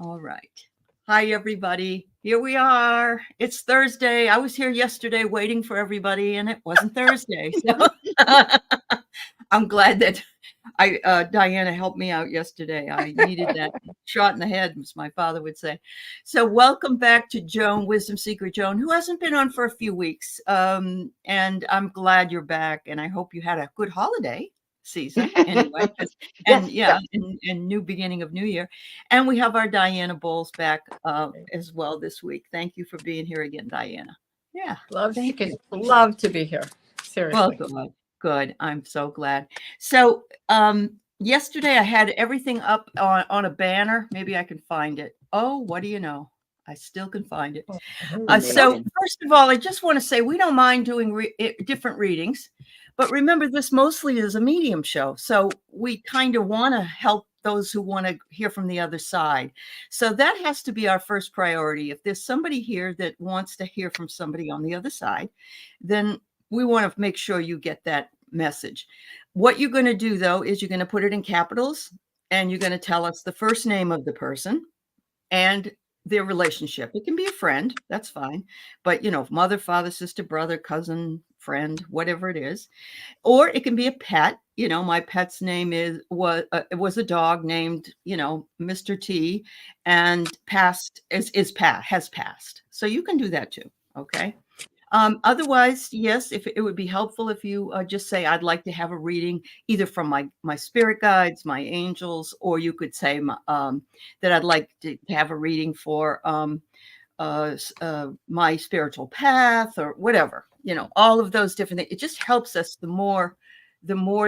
All right. Hi, everybody. Here we are. It's Thursday. I was here yesterday waiting for everybody, and it wasn't Thursday. So I'm glad that Diana helped me out yesterday. I needed that shot in the head, as my father would say. So welcome back to Joan, Wisdom Seeker Joan, who hasn't been on for a few weeks. And I'm glad you're back, and I hope you had a good holiday season anyway. And and new beginning of New Year. And we have our Diana Bowles back as well this week. Thank you for being here again, Diana. Yeah. Love to be here. Seriously. Well, good. I'm so glad. So yesterday I had everything up on a banner. Maybe I can find it. Oh, what do you know? I still can find it. So first of all, I just want to say we don't mind doing different readings, but remember this mostly is a medium show. So we kind of want to help those who want to hear from the other side. So that has to be our first priority. If there's somebody here that wants to hear from somebody on the other side, then we want to make sure you get that message. What you're going to do, though, is you're going to put it in capitals, and you're going to tell us the first name of the person and their relationship. It can be a friend, that's fine. But, mother, father, sister, brother, cousin, friend, whatever it is. Or it can be a pet. My pet's name it was a dog named, Mr. T, and has passed. So you can do that too. Okay. Otherwise, yes, if it would be helpful if you just say, I'd like to have a reading either from my spirit guides, my angels, or you could say that I'd like to have a reading for my spiritual path or whatever, all of those different things. It just helps us the more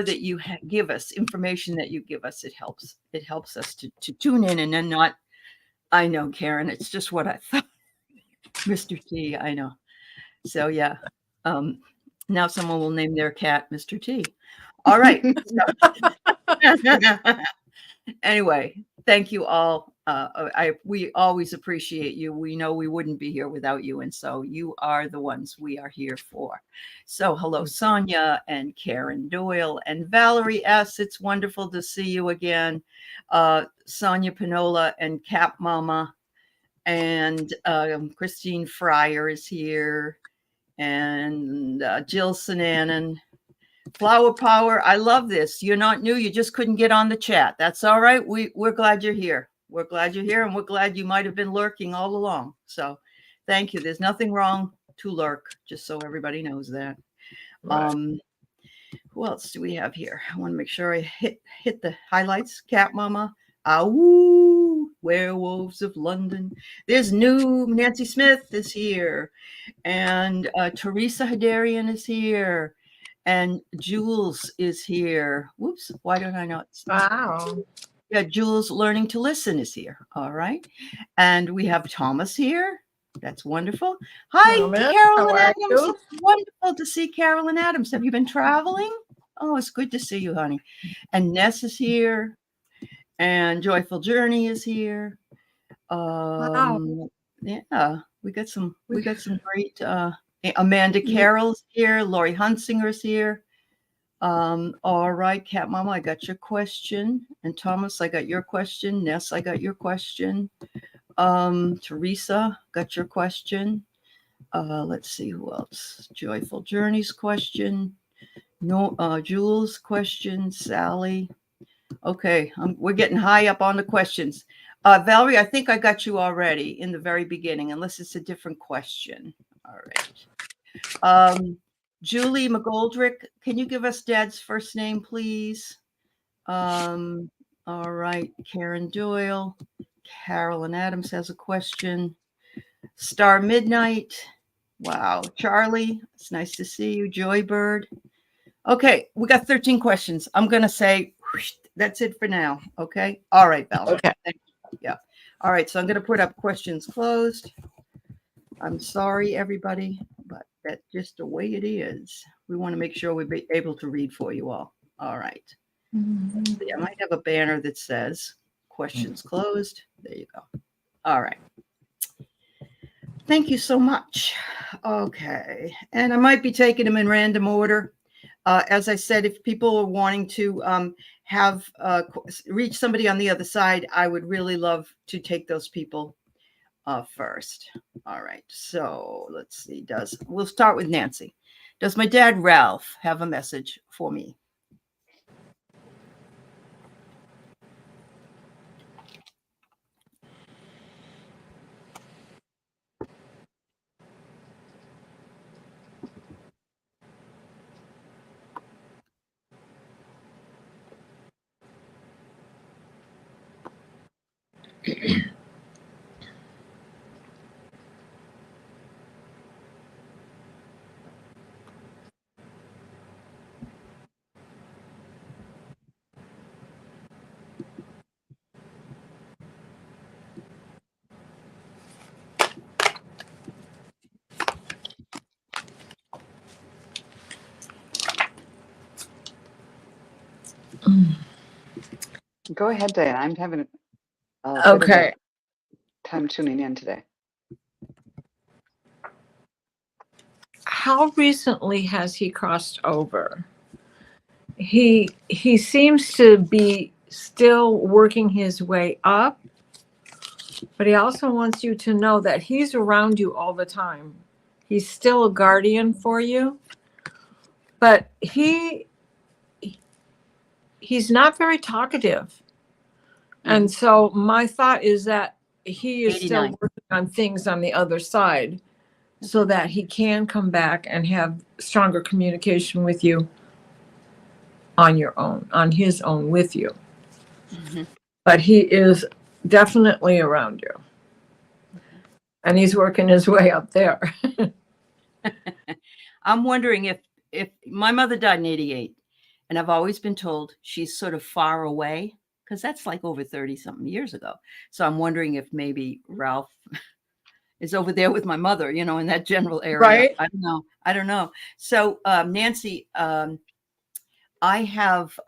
that you give us information that you give us, it helps us to tune in and then not, I know, Karen, it's just what I thought. Mr. T, I know. So yeah, now someone will name their cat Mr. T. All right. Anyway, thank you all. We always appreciate you. We know we wouldn't be here without you, and so you are the ones we are here for. So hello, Sonia and Karen Doyle and Valerie S. It's wonderful to see you again. Sonia Pinola and Cap Mama and Christine Fryer is here. And Jill Sinanan, Flower Power. I love this. You're not new. You just couldn't get on the chat. That's all right. We're glad you're here. We're glad you're here, and we're glad you might have been lurking all along. So thank you. There's nothing wrong to lurk, just so everybody knows that. Right. Who else do we have here? I want to make sure I hit the highlights. Cat Mama. Awoo, Werewolves of London. There's new Nancy Smith is here, and Teresa Hadarian is here, and Jules is here. Whoops, why don't I not? Wow. Yeah, Jules Learning to Listen is here. All right, and we have Thomas here. That's wonderful. Hi, Thomas, Carolyn Adams. It's wonderful to see Carolyn Adams. Have you been traveling? Oh, it's good to see you, honey. And Ness is here. And Joyful Journey is here. Wow. Yeah, we got some great Amanda Carroll's here, Lori Hunsinger's here. All right, Cat Mama, I got your question. And Thomas, I got your question. Ness, I got your question. Teresa, got your question. Let's see who else. Joyful Journey's question. No, Jules' question. Sally. Okay, we're getting high up on the questions. Valerie, I think I got you already in the very beginning, unless it's a different question. All right. Julie McGoldrick, can you give us Dad's first name, please? All right, Karen Doyle. Carolyn Adams has a question. Star Midnight. Wow. Charlie, it's nice to see you. Joybird. Okay, we got 13 questions. I'm going to say that's it for now. Okay. All right, Valerie. Okay. Thank you. Yeah. All right. So I'm going to put up questions closed. I'm sorry, everybody, but that's just the way it is. We want to make sure we're able to read for you all. All right. I might have a banner that says questions closed. There you go. All right. Thank you so much. Okay. And I might be taking them in random order. As I said, if people are wanting to have reach somebody on the other side, I would really love to take those people first. All right. So let's see. We'll start with Nancy. Does my dad Ralph have a message for me? Go ahead, Diane. I'm having a bit of a time tuning in today. How recently has he crossed over? He seems to be still working his way up, but he also wants you to know that he's around you all the time. He's still a guardian for you, but he's not very talkative. And so my thought is that he is 89. still working on things on the other side so that he can come back and have stronger communication with you on your own, on his own with you. But he is definitely around you. And he's working his way up there. I'm wondering if my mother died in 88, and I've always been told she's sort of far away, because that's like over 30 something years ago. So I'm wondering if maybe Ralph is over there with my mother, you know, in that general area. Right. I don't know. So Nancy, I have,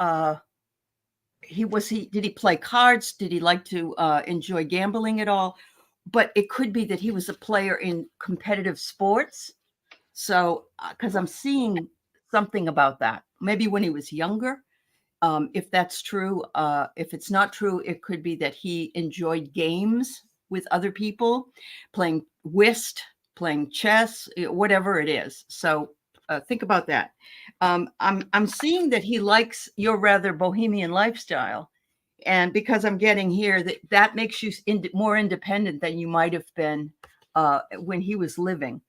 did he play cards? Did he like to enjoy gambling at all? But it could be that he was a player in competitive sports. So, because I'm seeing something about that, maybe when he was younger. If that's true, if it's not true, it could be that he enjoyed games with other people, playing whist, playing chess, whatever it is. So think about that. I'm seeing that he likes your rather bohemian lifestyle. And because I'm getting here that makes you more independent than you might have been when he was living.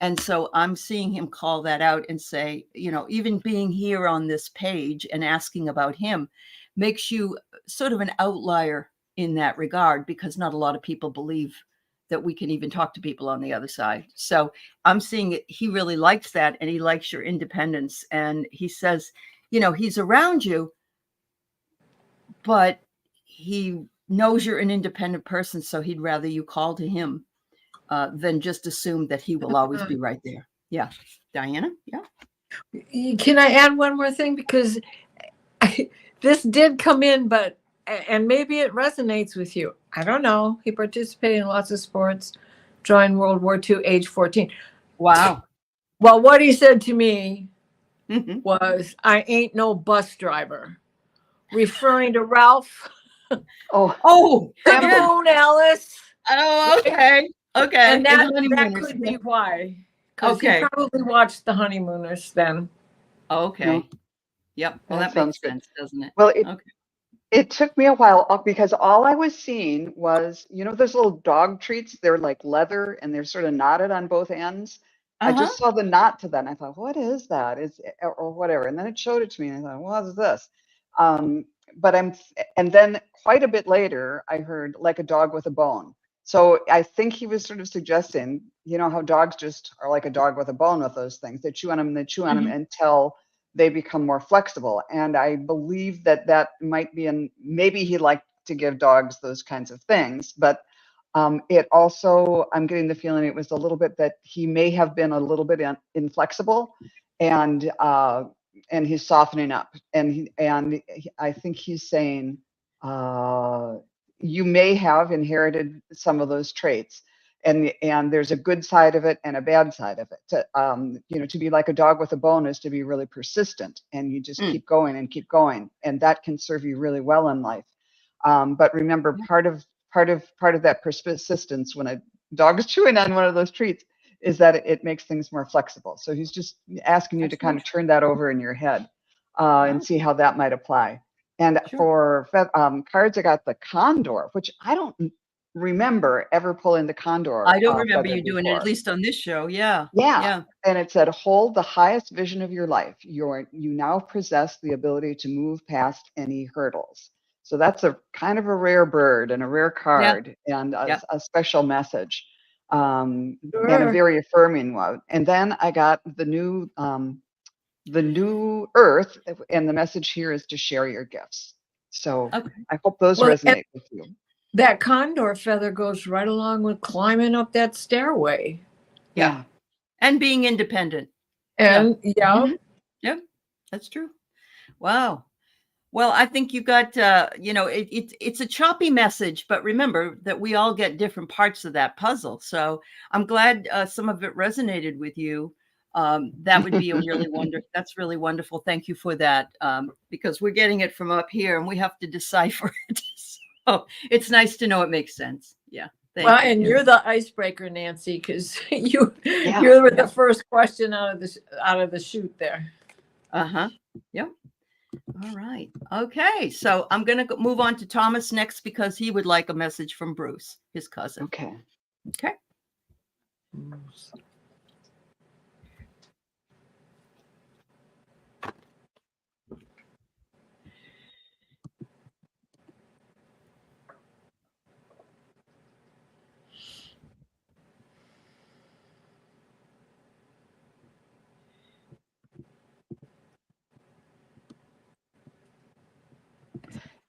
And so I'm seeing him call that out and say, you know, even being here on this page and asking about him makes you sort of an outlier in that regard, because not a lot of people believe that we can even talk to people on the other side. So I'm seeing it. He really likes that, and he likes your independence. And he says, you know, he's around you, but he knows you're an independent person, so he'd rather you call to him than just assume that he will always be right there. Yeah. Diana? Yeah. Can I add one more thing? Because this did come in, and maybe it resonates with you. I don't know. He participated in lots of sports, joined World War II, age 14. Wow. Well, what he said to me was, I ain't no bus driver, referring to Ralph. Oh, Moon, Alice. Oh, okay. Okay. And that could be why. Because Okay. he probably watched The Honeymooners then. Okay. No. Yep. Well, that makes sense, doesn't it? Well, okay. It took me a while because all I was seeing was, you know, those little dog treats, they're like leather and they're sort of knotted on both ends. I just saw the knot to that and I thought, what is that? Or whatever. And then it showed it to me and I thought, what is this? And then quite a bit later, I heard like a dog with a bone. So I think he was sort of suggesting, you know, how dogs just are like a dog with a bone with those things. They chew on them until they become more flexible. And I believe that might be maybe he liked to give dogs those kinds of things, but it also, I'm getting the feeling it was a little bit that he may have been a little bit inflexible, and he's softening up. And I think he's saying, you may have inherited some of those traits. and there's a good side of it and a bad side of it. To be like a dog with a bone is to be really persistent, and you just keep going and keep going, and that can serve you really well in life. But remember, part of that persistence when a dog is chewing on one of those treats is that it makes things more flexible. So he's just asking you to kind of turn that over in your head and see how that might apply. And for cards, I got the condor, which I don't remember ever pulling the condor. I don't remember you doing it, at least on this show. Yeah. And it said, hold the highest vision of your life. You now possess the ability to move past any hurdles. So that's a kind of a rare bird and a rare card and a special message, and a very affirming one. And then I got the new earth, and the message here is to share your gifts. So I hope those resonate with you. That condor feather goes right along with climbing up that stairway. Yeah. And being independent. And that's true. Wow. Well, I think you got, it's a choppy message, but remember that we all get different parts of that puzzle. So I'm glad some of it resonated with you. That would be that's really wonderful. Thank you for that. Because we're getting it from up here and we have to decipher it. So it's nice to know it makes sense. Yeah. And you're the icebreaker, Nancy, because you're the first question out of the chute there. Yep. All right. Okay. So I'm going to move on to Thomas next because he would like a message from Bruce, his cousin. Okay.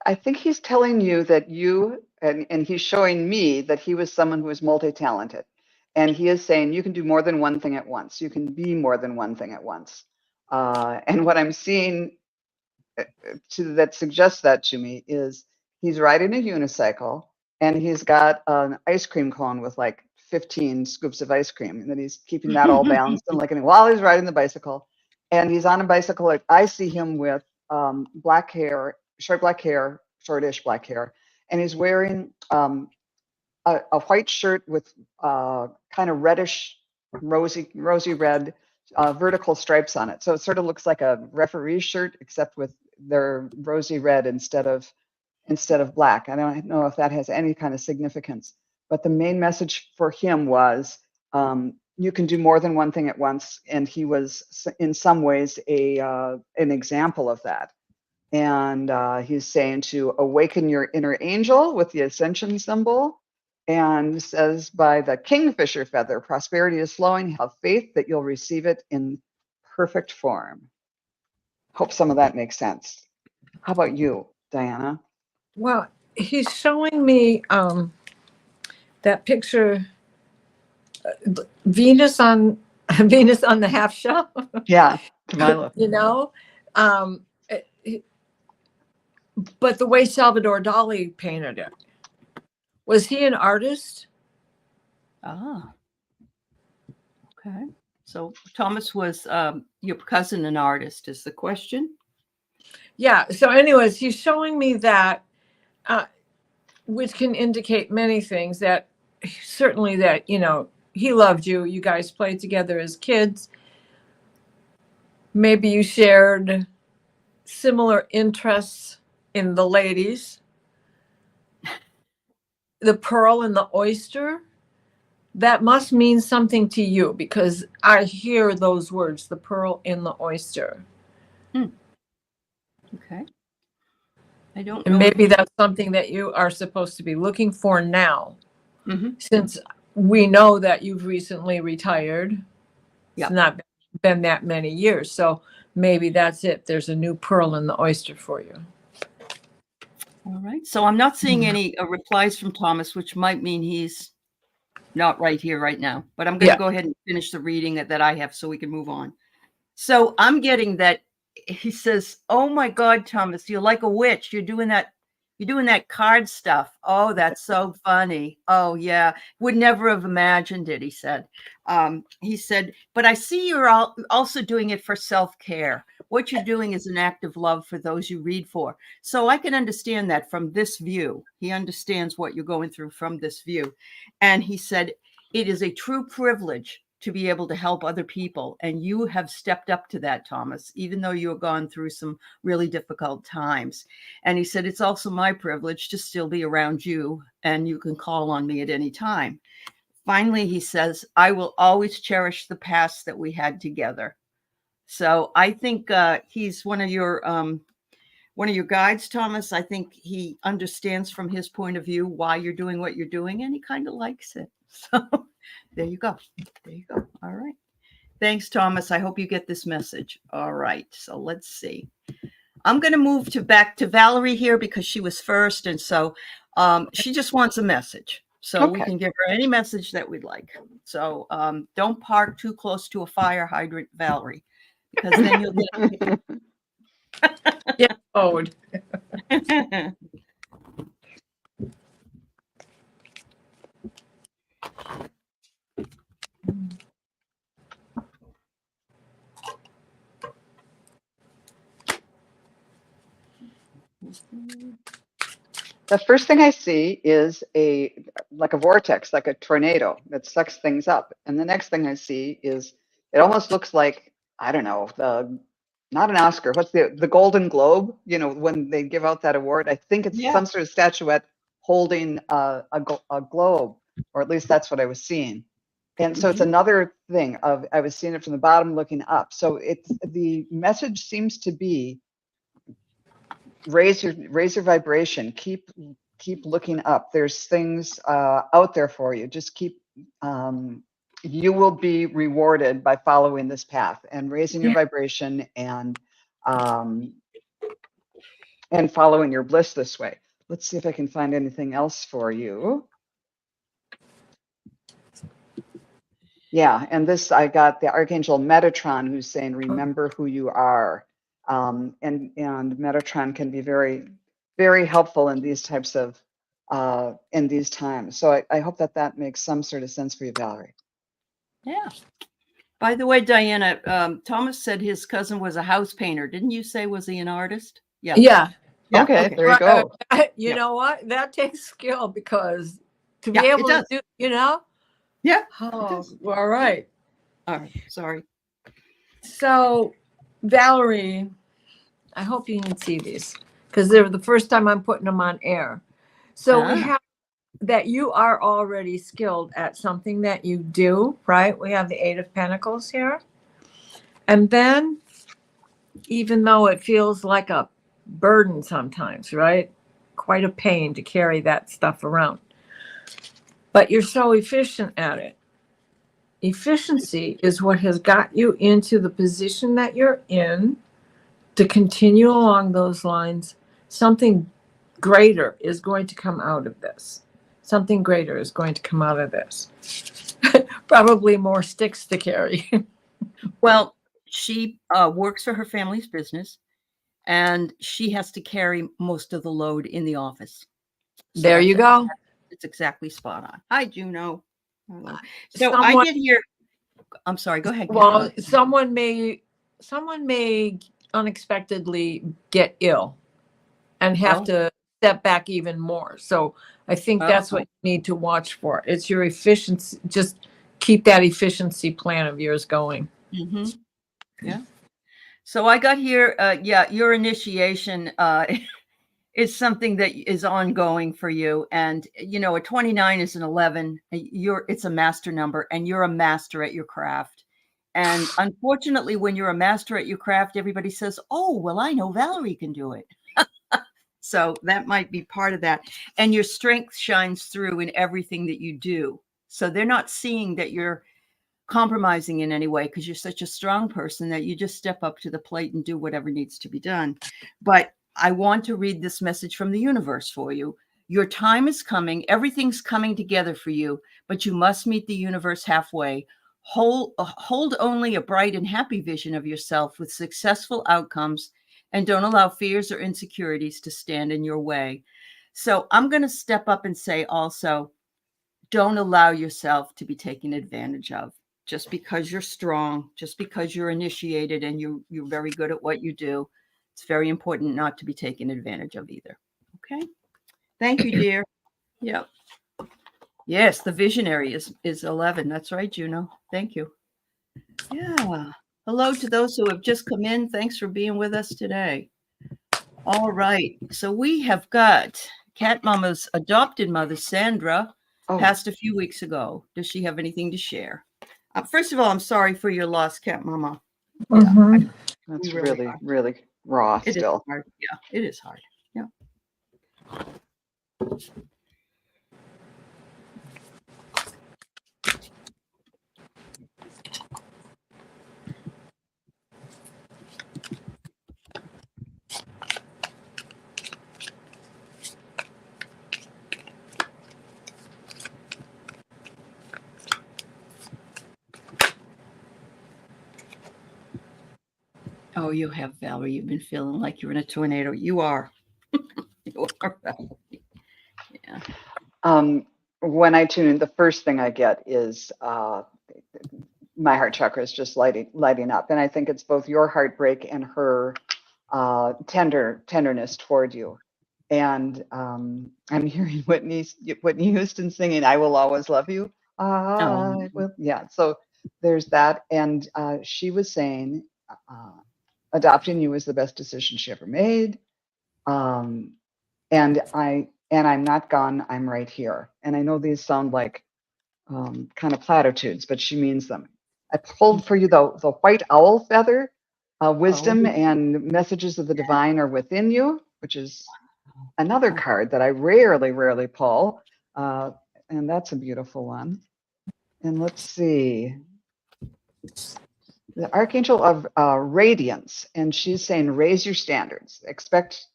I think he's telling you that and he's showing me that he was someone who was multi-talented. And he is saying you can do more than one thing at once. You can be more than one thing at once. And what I'm seeing that suggests that to me is he's riding a unicycle and he's got an ice cream cone with like 15 scoops of ice cream. And then he's keeping that all balanced and while he's riding the bicycle. And he's on a bicycle. Like I see him with black hair, short black hair, shortish black hair, and he's wearing a white shirt with kind of reddish, rosy red vertical stripes on it. So it sort of looks like a referee shirt, except with their rosy red instead of black. I don't know if that has any kind of significance, but the main message for him was you can do more than one thing at once, and he was in some ways an example of that. And he's saying to awaken your inner angel with the ascension symbol, and says by the kingfisher feather, prosperity is flowing. Have faith that you'll receive it in perfect form. Hope some of that makes sense. How about you, Diana? Well, he's showing me that picture, Venus on the half shell. Yeah, Camilla. But the way Salvador Dali painted it, was he an artist? Okay. So Thomas was your cousin, an artist, is the question? Yeah. So anyways, he's showing me that, which can indicate many things, that certainly that, he loved you. You guys played together as kids. Maybe you shared similar interests in the ladies. The pearl and the oyster, that must mean something to you, because I hear those words, the pearl and the oyster. Okay. I don't know. And maybe that's something that you are supposed to be looking for now, since we know that you've recently retired. It's not been that many years. So maybe that's it. There's a new pearl in the oyster for you. All right. So I'm not seeing any replies from Thomas, which might mean he's not right here right now. But I'm going to go ahead and finish the reading that I have so we can move on. So I'm getting that he says, oh, my God, Thomas, you're like a witch. You're doing that You're doing that card stuff. Oh, that's so funny. Oh, yeah. Would never have imagined it, he said. But I see you're also doing it for self-care. What you're doing is an act of love for those you read for. So I can understand that from this view. He understands what you're going through from this view. And he said, it is a true privilege to be able to help other people. And you have stepped up to that, Thomas, even though you have gone through some really difficult times. And he said, it's also my privilege to still be around you, and you can call on me at any time. Finally, he says, I will always cherish the past that we had together. So I think he's one of your guides, Thomas. I think he understands from his point of view why you're doing what you're doing, and he kind of likes it. So there you go. There you go. All right. Thanks, Thomas. I hope you get this message. All right. So let's see. I'm going to move back to Valerie here because she was first. And so she just wants a message. So we can give her any message that we'd like. So don't park too close to a fire hydrant, Valerie, because then you'll get owed. The first thing I see is like a vortex, like a tornado that sucks things up. And the next thing I see is, it almost looks like, I don't know, not an Oscar, what's the Golden Globe, you know, when they give out that award. I think it's some sort of statuette holding a globe, or at least that's what I was seeing. And so it's another thing of, I was seeing it from the bottom looking up. So the message seems to be, raise your vibration, keep looking up. There's things out there for you. Just keep, you will be rewarded by following this path and raising your vibration and following your bliss this way. Let's see if I can find anything else for you. Yeah, and this, I got the Archangel Metatron, who's saying, remember who you are. And Metatron can be very, very helpful in these types of, in these times. So I hope that makes some sort of sense for you, Valerie. Yeah. By the way, Diana, Thomas said his cousin was a house painter. Didn't you say, was he an artist? Yeah. Okay, there you go. You know what? That takes skill, because to be able to do, you know? Yeah. Oh, all right. All right. Sorry. So, Valerie, I hope you can see these, because they're the first time I'm putting them on air. So we have that you are already skilled at something that you do, right? We have the Eight of Pentacles here. And then, even though it feels like a burden sometimes, right? Quite a pain to carry that stuff around. But you're so efficient at it. Efficiency is what has got you into the position that you're in to continue along those lines. Something greater is going to come out of this. Something greater is going to come out of this. Probably more sticks to carry. Well, she works for her family's business, and she has to carry most of the load in the office. So there you go. It's exactly spot on. Hi, Juno. So I did hear. I'm sorry. Go ahead. Well, someone may unexpectedly get ill and have to step back even more. So I think that's what you need to watch for. It's your efficiency. Just keep that efficiency plan of yours going. Mm-hmm. Yeah. So I got here. Your initiation is something that is ongoing for you. And, you know, a 29 is an 11. It's a master number, and you're a master at your craft. And unfortunately, when you're a master at your craft, everybody says, oh, well, I know Valerie can do it. So that might be part of that. And your strength shines through in everything that you do. So they're not seeing that you're compromising in any way, because you're such a strong person that you just step up to the plate and do whatever needs to be done. But I want to read this message from the universe for you. Your time is coming. Everything's coming together for you, but you must meet the universe halfway. Hold only a bright and happy vision of yourself with successful outcomes, and don't allow fears or insecurities to stand in your way. So I'm going to step up and say also, don't allow yourself to be taken advantage of just because you're strong, just because you're initiated and you're very good at what you do. It's very important not to be taken advantage of either. Okay. Thank you, dear. Yep. Yes, the visionary is 11. That's right, Juno. Thank you. Yeah. Hello to those who have just come in. Thanks for being with us today. All right. So we have got Cat Mama's adopted mother, Sandra, passed a few weeks ago. Does she have anything to share? First of all, I'm sorry for your loss, Cat Mama. Mhm. Yeah, That's really really, hard. really raw It is still. hard. Yeah, it is hard. Yeah. Oh, you have, Valerie. You've been feeling like you're in a tornado. You are. You are, Valerie. Yeah. When I tune in, the first thing I get is my heart chakra is just lighting up, and I think it's both your heartbreak and her tenderness toward you. And I'm hearing Whitney Houston singing "I Will Always Love You." I will. Yeah. So there's that, and she was saying adopting you was the best decision she ever made. And I'm not gone. I'm right here. And I know these sound like kind of platitudes, but she means them. I pulled for you the white owl feather. Wisdom and messages of the divine are within you, which is another card that I rarely pull. And that's a beautiful one. And let's see. The Archangel of Radiance, and she's saying, raise your standards. Expect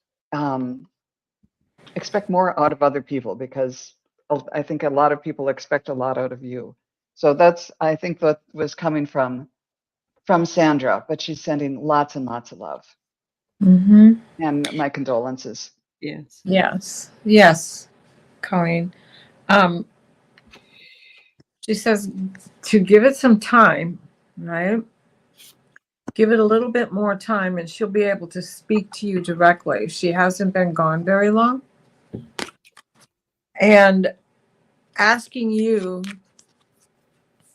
more out of other people, because I think a lot of people expect a lot out of you. So I think that was coming from Sandra, but she's sending lots and lots of love. Mhm. And my condolences. Yes. Yes, Colleen. She says to give it some time, right? Give it a little bit more time and she'll be able to speak to you directly. She hasn't been gone very long. And asking you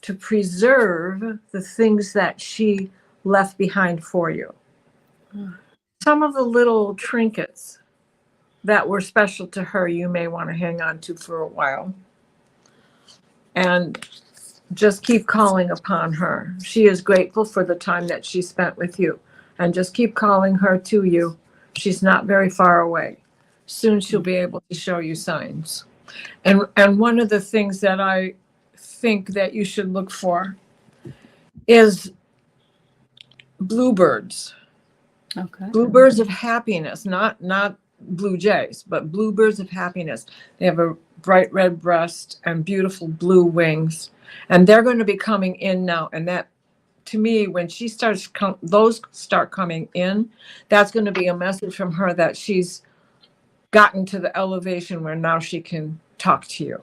to preserve the things that she left behind for you. Some of the little trinkets that were special to her, you may want to hang on to for a while. And just keep calling upon her. She is grateful for the time that she spent with you. And just keep calling her to you. She's not very far away. Soon she'll be able to show you signs. And one of the things that I think that you should look for is bluebirds. Okay. Bluebirds of happiness, not blue jays, but bluebirds of happiness. They have a bright red breast and beautiful blue wings. And they're going to be coming in now. And that, to me, when she starts, those start coming in, that's going to be a message from her that she's gotten to the elevation where now she can talk to you.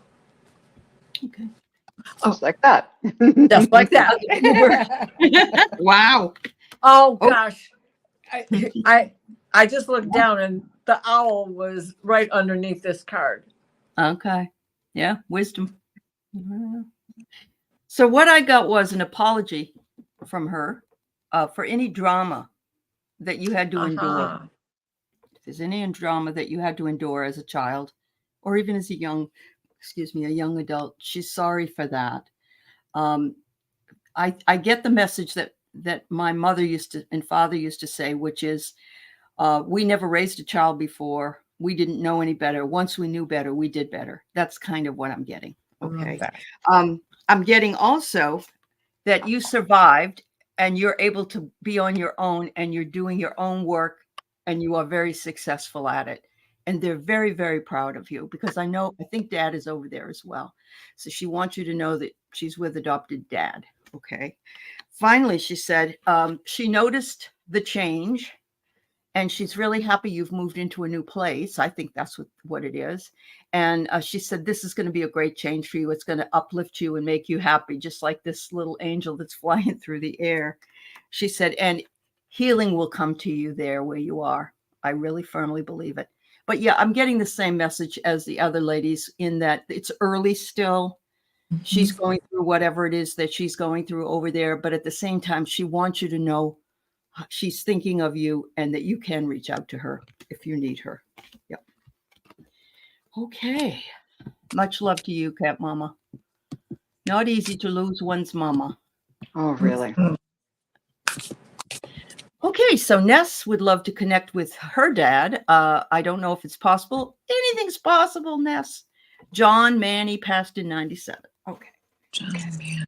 Okay. Just like that. Just like that. Wow. Oh gosh. I just looked down and the owl was right underneath this card. Okay. Yeah. Wisdom. So what I got was an apology from her for any drama that you had to endure. If there's any drama that you had to endure as a child, or even as a young adult, she's sorry for that. I get the message that my mother and father used to say, which is, we never raised a child before. We didn't know any better. Once we knew better, we did better. That's kind of what I'm getting. Okay. I'm getting also that you survived and you're able to be on your own and you're doing your own work and you are very successful at it. And they're very, very proud of you, because I think dad is over there as well. So she wants you to know that she's with adopted dad. Okay. Finally, she said she noticed the change and she's really happy you've moved into a new place. I think that's what it is. And she said, this is going to be a great change for you. It's going to uplift you and make you happy, just like this little angel that's flying through the air. She said, and healing will come to you there where you are. I really firmly believe it. But yeah, I'm getting the same message as the other ladies in that it's early still. She's going through whatever it is that she's going through over there. But at the same time, she wants you to know she's thinking of you and that you can reach out to her if you need her. Yep. Okay. Much love to you, Cat Mama. Not easy to lose one's mama. Oh, really? Okay, so Ness would love to connect with her dad. I don't know if it's possible. Anything's possible, Ness. John Manny passed in 97. Okay. John Manny.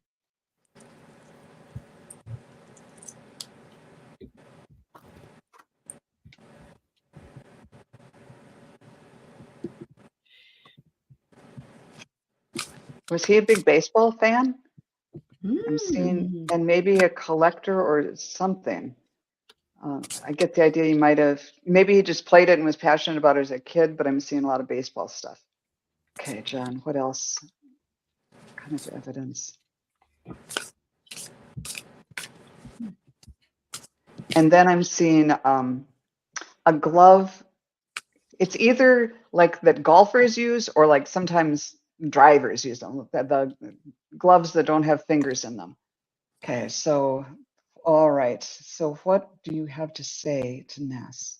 Was he a big baseball fan? I'm seeing, and maybe a collector or something. I get the idea he might have, maybe he just played it and was passionate about it as a kid, but I'm seeing a lot of baseball stuff. Okay, John, what else? What kind of evidence? And then I'm seeing a glove. It's either like that golfers use or like sometimes drivers use them, the gloves that don't have fingers in them. Okay, so, all right. So what do you have to say to Ness?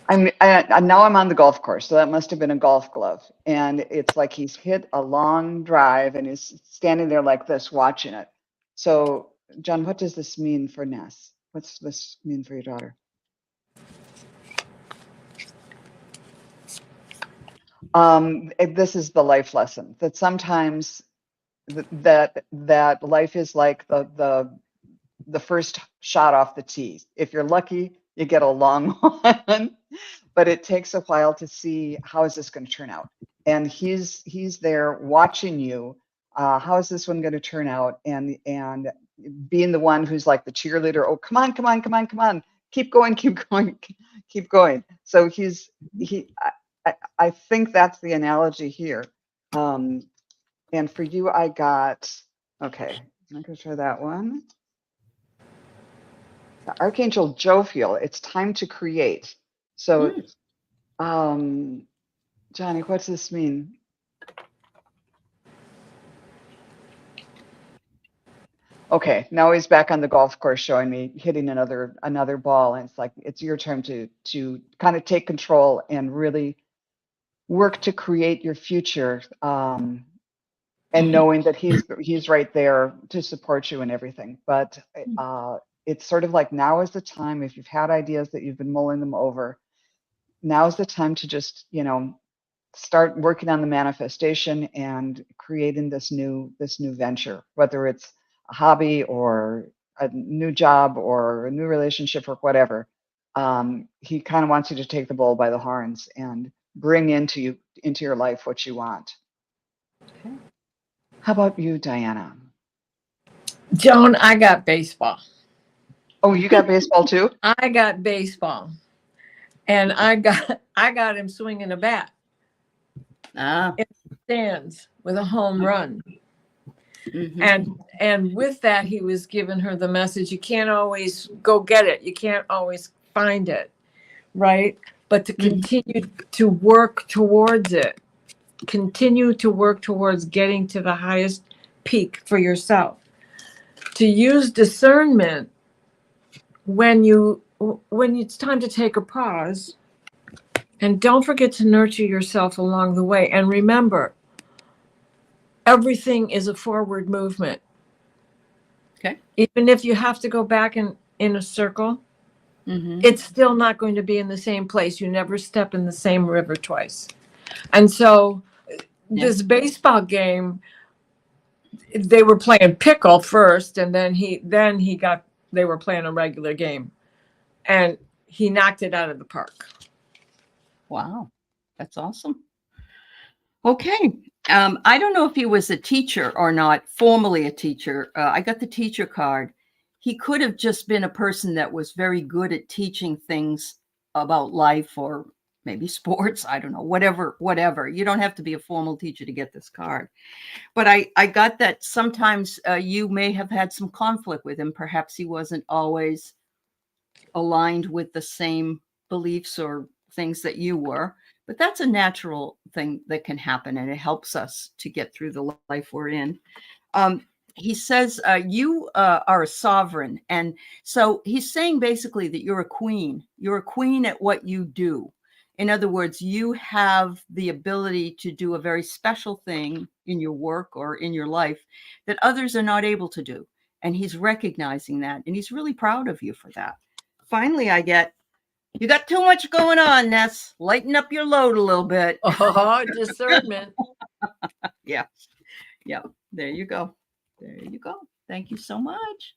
Now I'm on the golf course, so that must have been a golf glove. And it's like he's hit a long drive and he's standing there like this, watching it. So, John, what does this mean for Ness? What's this mean for your daughter? This is the life lesson that sometimes that life is like the first shot off the tee. If you're lucky, you get a long one, but it takes a while to see how is this going to turn out. And he's there watching you. How is this one going to turn out? And being the one who's like the cheerleader. Oh, come on, come on, come on, come on. Keep going, keep going, keep going. So I think that's the analogy here. And for you, I got, okay, I'm going to try that one. The Archangel Jophiel, it's time to create. So, Johnny, what does this mean? Okay, now he's back on the golf course showing me hitting another ball. And it's like, it's your turn to kind of take control and really work to create your future. And knowing that he's right there to support you and everything. But it's sort of like now is the time, if you've had ideas that you've been mulling them over, now is the time to just, start working on the manifestation and creating this new venture, whether it's a hobby or a new job or a new relationship or whatever. He kind of wants you to take the bull by the horns and bring into your life what you want. Okay. How about you, Diana? Joan, I got baseball. Oh, you got baseball too? I got baseball, and I got him swinging a bat. In the stands with a home run. And with that, he was giving her the message, you can't always go get it. You can't always find it, right? But to continue to work towards it. Continue to work towards getting to the highest peak for yourself. To use discernment when it's time to take a pause. And don't forget to nurture yourself along the way. And remember, everything is a forward movement. Okay. Even if you have to go back in a circle, it's still not going to be in the same place. You never step in the same river twice. And so this baseball game, they were playing pickle first, and then they were playing a regular game. And he knocked it out of the park. Wow, that's awesome. Okay. I don't know if he was a teacher or not, formally a teacher. I got the teacher card. He could have just been a person that was very good at teaching things about life or maybe sports. I don't know, whatever. You don't have to be a formal teacher to get this card. But I got that sometimes you may have had some conflict with him. Perhaps he wasn't always aligned with the same beliefs or things that you were. But that's a natural thing that can happen, and it helps us to get through the life we're in. He says you are a sovereign. And so he's saying basically that you're a queen. You're a queen at what you do. In other words, you have the ability to do a very special thing in your work or in your life that others are not able to do. And he's recognizing that. And he's really proud of you for that. Finally, I get, you got too much going on, Ness. Lighten up your load a little bit. Oh, discernment. Yeah. There you go. There you go. Thank you so much.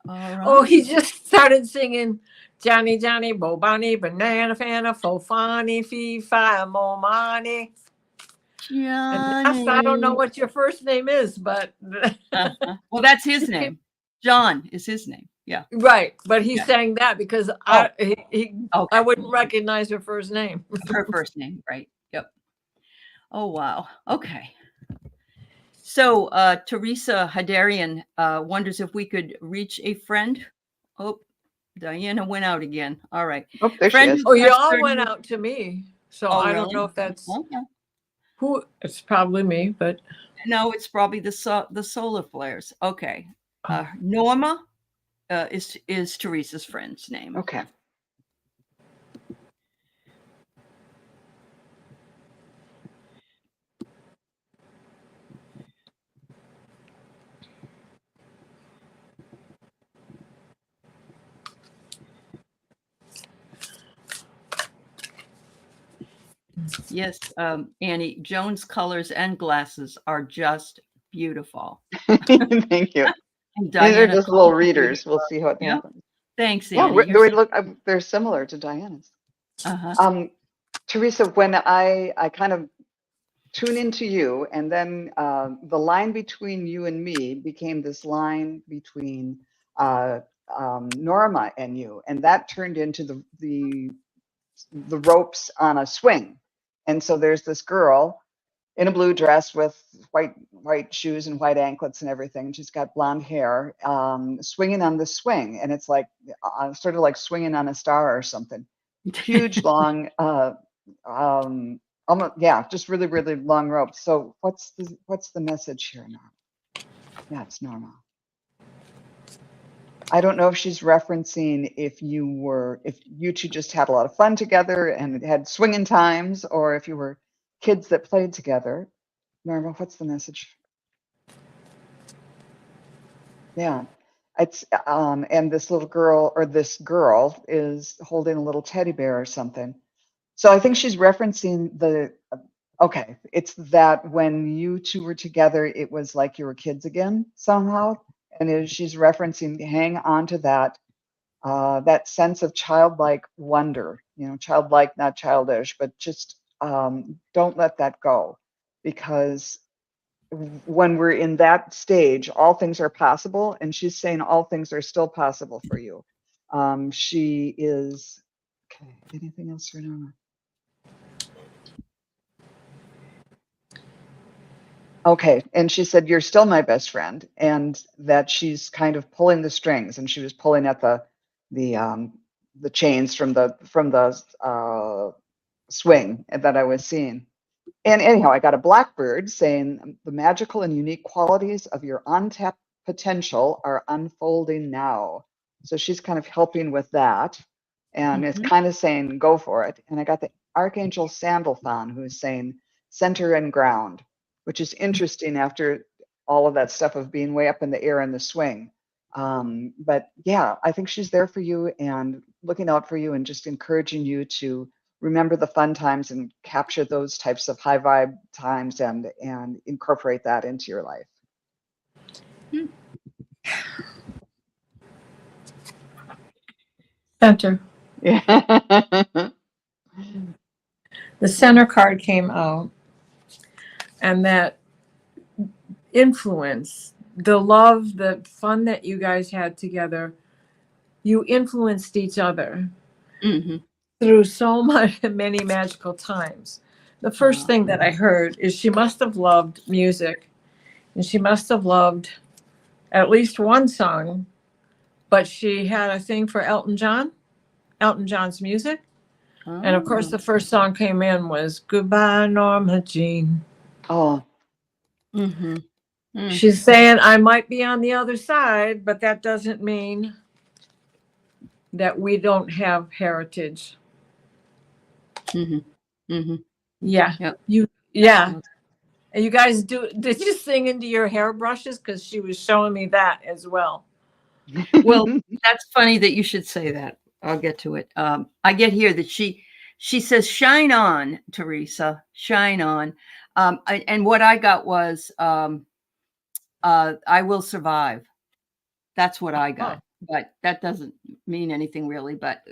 All right. Oh, he just started singing Johnny, Johnny, Bobani, Banana, Fana, Fofani, Fee, Fi, Momani. And Ness, I don't know what your first name is, but. Well, that's his name. John is his name. Yeah. Right. But he sang that because Okay. I wouldn't recognize her first name. Her first name. Right. Yep. Oh, wow. Okay. So Teresa Hadarian wonders if we could reach a friend. Oh, Diana went out again. All right. Oh, there she is. Oh, you all went out to me. So I really? don't know if that's Okay. who. It's probably me, but. No, it's probably the solar flares. Okay. Norma is Teresa's friend's name. Okay. Yes, Annie, Joan's colors and glasses are just beautiful. Thank you. And These are Diana just little readers. We'll see how it Yep. happens. Thanks, Yeah, Annie. they look. They're similar to Diana's. Teresa, when I kind of tune into you, and then the line between you and me became this line between Norma and you, and that turned into the ropes on a swing. And so there's this girl in a blue dress with white shoes and white anklets and everything. She's got blonde hair, swinging on the swing, and it's like sort of like swinging on a star or something. Huge, long, almost, yeah, just really, really long rope. So what's the message here, Norma? Yeah, it's Norma. I don't know if she's referencing if you two just had a lot of fun together and had swinging times, or if you were kids that played together. Norma, what's the message? Yeah, it's and this little girl, or this girl, is holding a little teddy bear or something. So I think she's referencing okay, it's that when you two were together, it was like you were kids again somehow. And she's referencing, hang on to that sense of childlike wonder, childlike, not childish, but just don't let that go. Because when we're in that stage, all things are possible. And she's saying all things are still possible for you. She is, okay, anything else for Norma? Okay, and she said, you're still my best friend, and that she's kind of pulling the strings, and she was pulling at the chains from the swing that I was seeing. And anyhow, I got a blackbird saying the magical and unique qualities of your untapped potential are unfolding now. So she's kind of helping with that, and it's kind of saying, go for it. And I got the Archangel Sandalphon, who's saying center and ground, which is interesting after all of that stuff of being way up in the air in the swing. But yeah, I think she's there for you and looking out for you and just encouraging you to remember the fun times and capture those types of high vibe times and incorporate that into your life. Center. Yeah. The center card came out. and that influence, the love, the fun that you guys had together, you influenced each other Mm-hmm. through so many magical times. The first thing that I heard is she must have loved music, and she must have loved at least one song, but she had a thing for Elton John's music. And of course, the first song came in was Goodbye, Norma Jean. Oh, Mm-hmm. Mm. She's saying, I might be on the other side, but that doesn't mean that we don't have heritage. Mm-hmm. Mm-hmm. Yeah. Yep. Yeah. And you guys did you sing into your hairbrushes? Because she was showing me that as well. Well, that's funny that you should say that. I'll get to it. I get here that she says, "Shine on, Teresa, shine on." And what I got was, "I will survive." That's what I got, but that doesn't mean anything really. But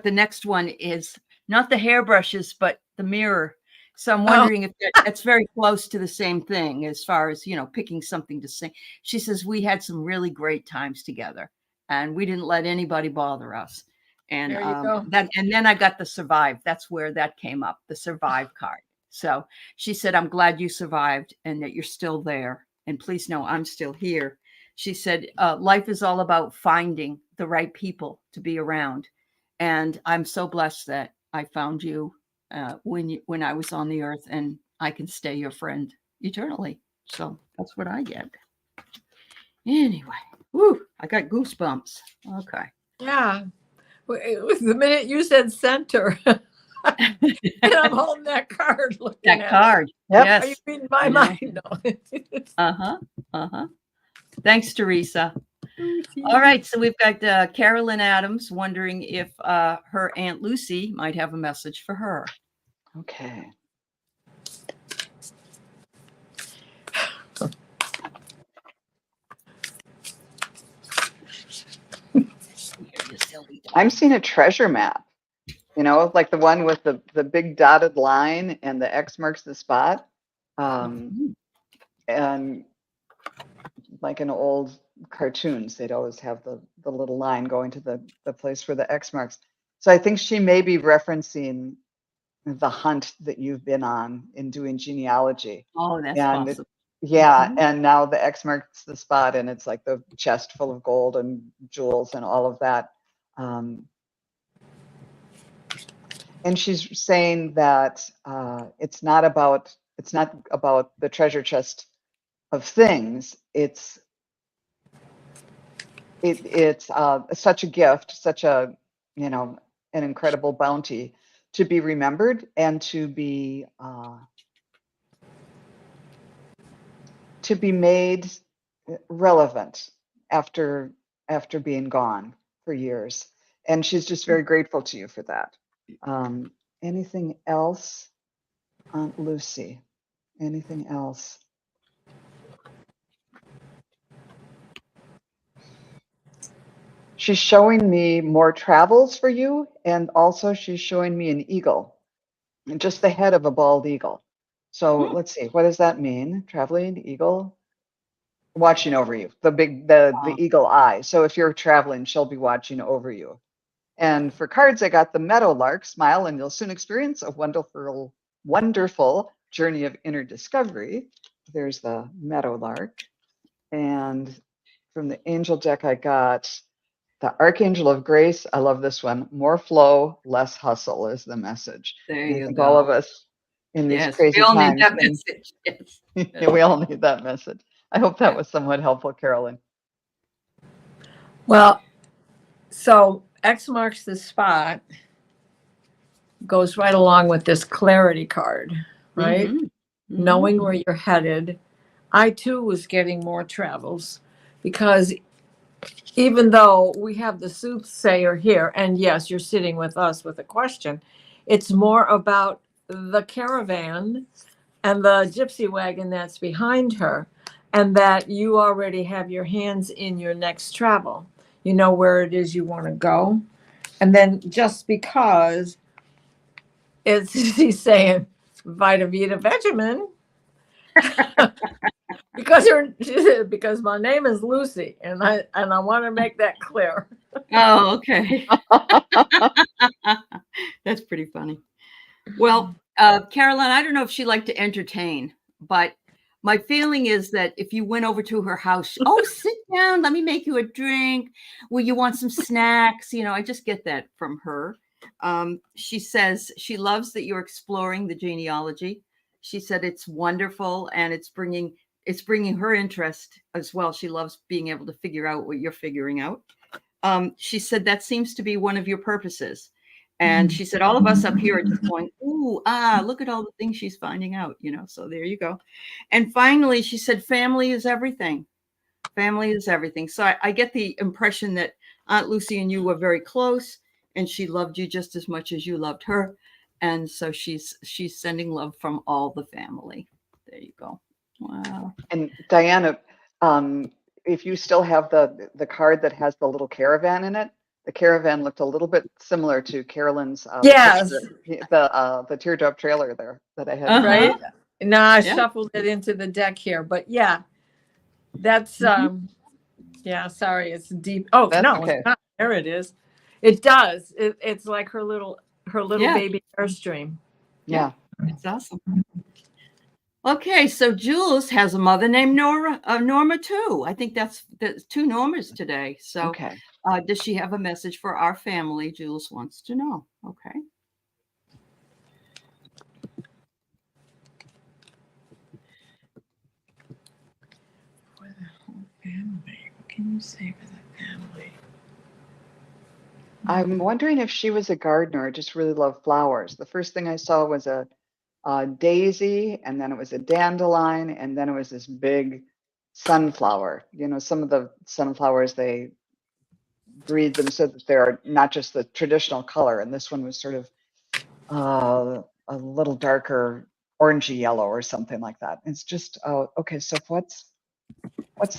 the next one is not the hairbrushes, but the mirror. So I'm wondering if that's very close to the same thing as far as, picking something to sing. She says, we had some really great times together and we didn't let anybody bother us. And There you go. and then I got the survive. That's where that came up, the survive card. So she said, I'm glad you survived and that you're still there. And please know I'm still here. She said, life is all about finding the right people to be around. And I'm so blessed that I found you when I was on the earth, and I can stay your friend eternally. So that's what I get. Anyway, I got goosebumps. Okay. Yeah. It was the minute you said center. And I'm holding that card. That card. Yep. Yes. Are you reading my mind? No. Uh-huh. Uh-huh. Thanks, Teresa. All right. So we've got Carolyn Adams wondering if her Aunt Lucy might have a message for her. Okay. I'm seeing a treasure map, like the one with the big dotted line and the X marks the spot. And like in old cartoons, they'd always have the little line going to the place where the X marks. So I think she may be referencing the hunt that you've been on in doing genealogy. Oh, that's possible. Yeah, and now the X marks the spot, and it's like the chest full of gold and jewels and all of that. And she's saying that it's not about the treasure chest of things. It's such a gift, such a an incredible bounty to be remembered and to be made relevant after being gone for years. And she's just very grateful to you for that. Anything else, Aunt Lucy? Anything else? She's showing me more travels for you, and also she's showing me an eagle, just the head of a bald eagle. So let's see, what does that mean? Traveling eagle, watching over you, the eagle eye. So if you're traveling, she'll be watching over you. And for cards, I got the meadowlark, smile, and you'll soon experience a wonderful journey of inner discovery. There's the meadowlark. And from the angel deck, I got the Archangel of Grace. I love this one. More flow, less hustle is the message. There I you think go. all of us in these crazy we all times. need that message. Yes. Yeah, we all need that message. I hope that was somewhat helpful, Carolyn. Well, so X marks the spot goes right along with this clarity card, right? Knowing where you're headed. I too was getting more travels because even though we have the soothsayer here, and yes, you're sitting with us with a question, it's more about the caravan and the gypsy wagon that's behind her, and that you already have your hands in your next travel. You know where it is you want to go. And then just because he's saying Vita Vita Vegemin, Because my name is Lucy, and I want to make that clear. Oh, okay. That's pretty funny. Well, Caroline, I don't know if she liked to entertain, but my feeling is that if you went over to her house, oh, sit down, let me make you a drink. Will you want some snacks? I just get that from her. She says she loves that you're exploring the genealogy. She said it's wonderful and it's bringing her interest as well. She loves being able to figure out what you're figuring out. She said that seems to be one of your purposes. And she said, all of us up here are just going, ooh, look at all the things she's finding out, so there you go. And finally, she said, family is everything. Family is everything. So I get the impression that Aunt Lucy and you were very close and she loved you just as much as you loved her. And so she's sending love from all the family. There you go. Wow. And Diana, if you still have the card that has the little caravan in it, the caravan looked a little bit similar to Carolyn's Yes. the teardrop trailer there that I had. Uh-huh. Right? Now I shuffled it into the deck here, but yeah, that's yeah. Sorry, it's deep. Oh That's no, okay. it's not. There it is. It does. It's like her little Yeah. baby Airstream. Yeah. It's awesome. Okay, so Jules has a mother named Norma too. I think that's two Normas today. So Okay. does she have a message for our family? Jules wants to know. Okay. For the whole family. What can you say for the family? I'm wondering if she was a gardener or just really loved flowers. The first thing I saw was a daisy, and then it was a dandelion, and then it was this big sunflower. Some of the sunflowers, they breed them so that they're not just the traditional color, and this one was sort of a little darker orangey yellow or something like that. It's just okay. So what's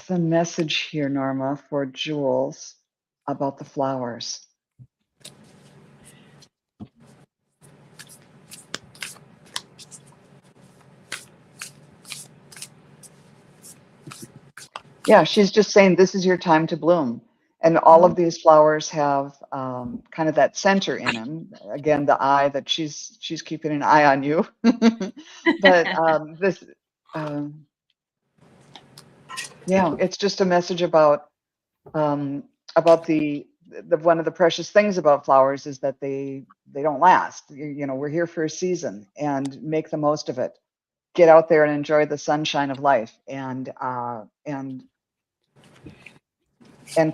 the message here, Norma, for Jules about the flowers? Yeah, she's just saying this is your time to bloom. And all of these flowers have kind of that center in them. Again, the eye that she's keeping an eye on you. But this, yeah, it's just a message about the one of the precious things about flowers is that they don't last. We're here for a season and make the most of it. Get out there and enjoy the sunshine of life. And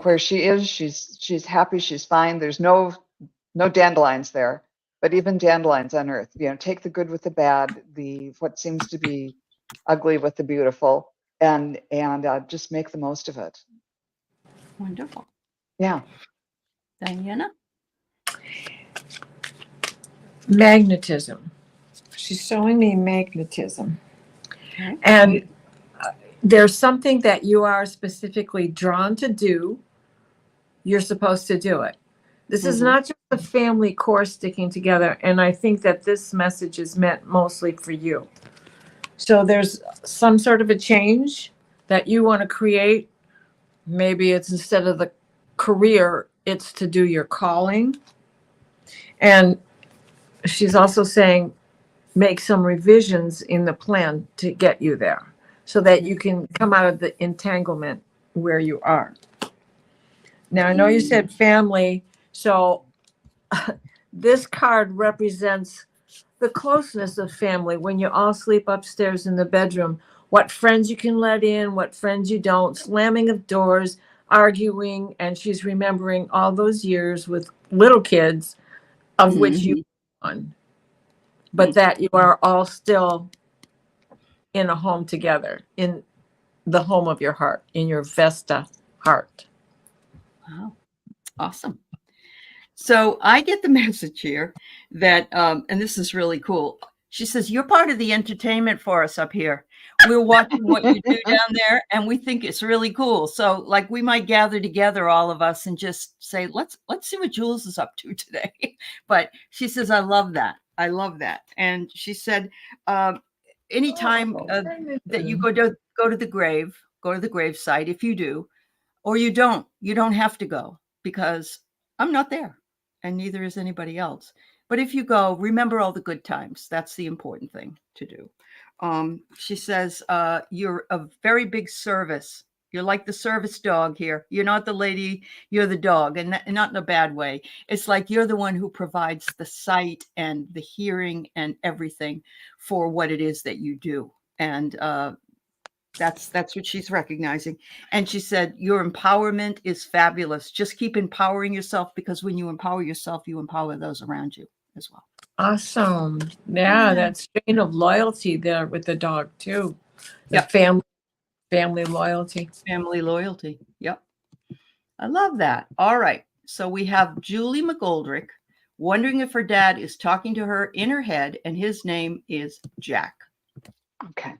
where she is, she's happy, she's fine. There's no dandelions there, but even dandelions on earth, take the good with the bad, what seems to be ugly with the beautiful, and just make the most of it. Wonderful. Yeah. Diana? Magnetism. She's showing me magnetism. Okay. And there's something that you are specifically drawn to do. You're supposed to do it. This is not just a family core sticking together. And I think that this message is meant mostly for you. So there's some sort of a change that you want to create. Maybe it's instead of the career, it's to do your calling. And she's also saying, make some revisions in the plan to get you there so that you can come out of the entanglement where you are. Now, I know you said family, so this card represents the closeness of family when you all sleep upstairs in the bedroom, what friends you can let in, what friends you don't, slamming of doors, arguing, and she's remembering all those years with little kids of which you were one, but that you are all still in a home together, in the home of your heart, in your Vesta heart. Wow. Awesome. So I get the message here that, and this is really cool. She says, you're part of the entertainment for us up here. We're watching what you do down there and we think it's really cool. So like we might gather together, all of us, and just say, let's see what Jules is up to today. But she says, I love that. I love that. And she said, anytime that you go to the grave, go to the grave site if you do, or you don't have to go, because I'm not there and neither is anybody else. But if you go, remember all the good times. That's the important thing to do. She says, you're a very big service. You're like the service dog here. You're not the lady, you're the dog, and not in a bad way. It's like you're the one who provides the sight and the hearing and everything for what it is that you do. And that's what she's recognizing. And she said, your empowerment is fabulous. Just keep empowering yourself, because when you empower yourself, you empower those around you as well. Awesome. Yeah, that strain of loyalty there with the dog too. The family loyalty. Family loyalty. Yep. I love that. All right. So we have Julie McGoldrick wondering if her dad is talking to her in her head, and his name is Jack. Okay.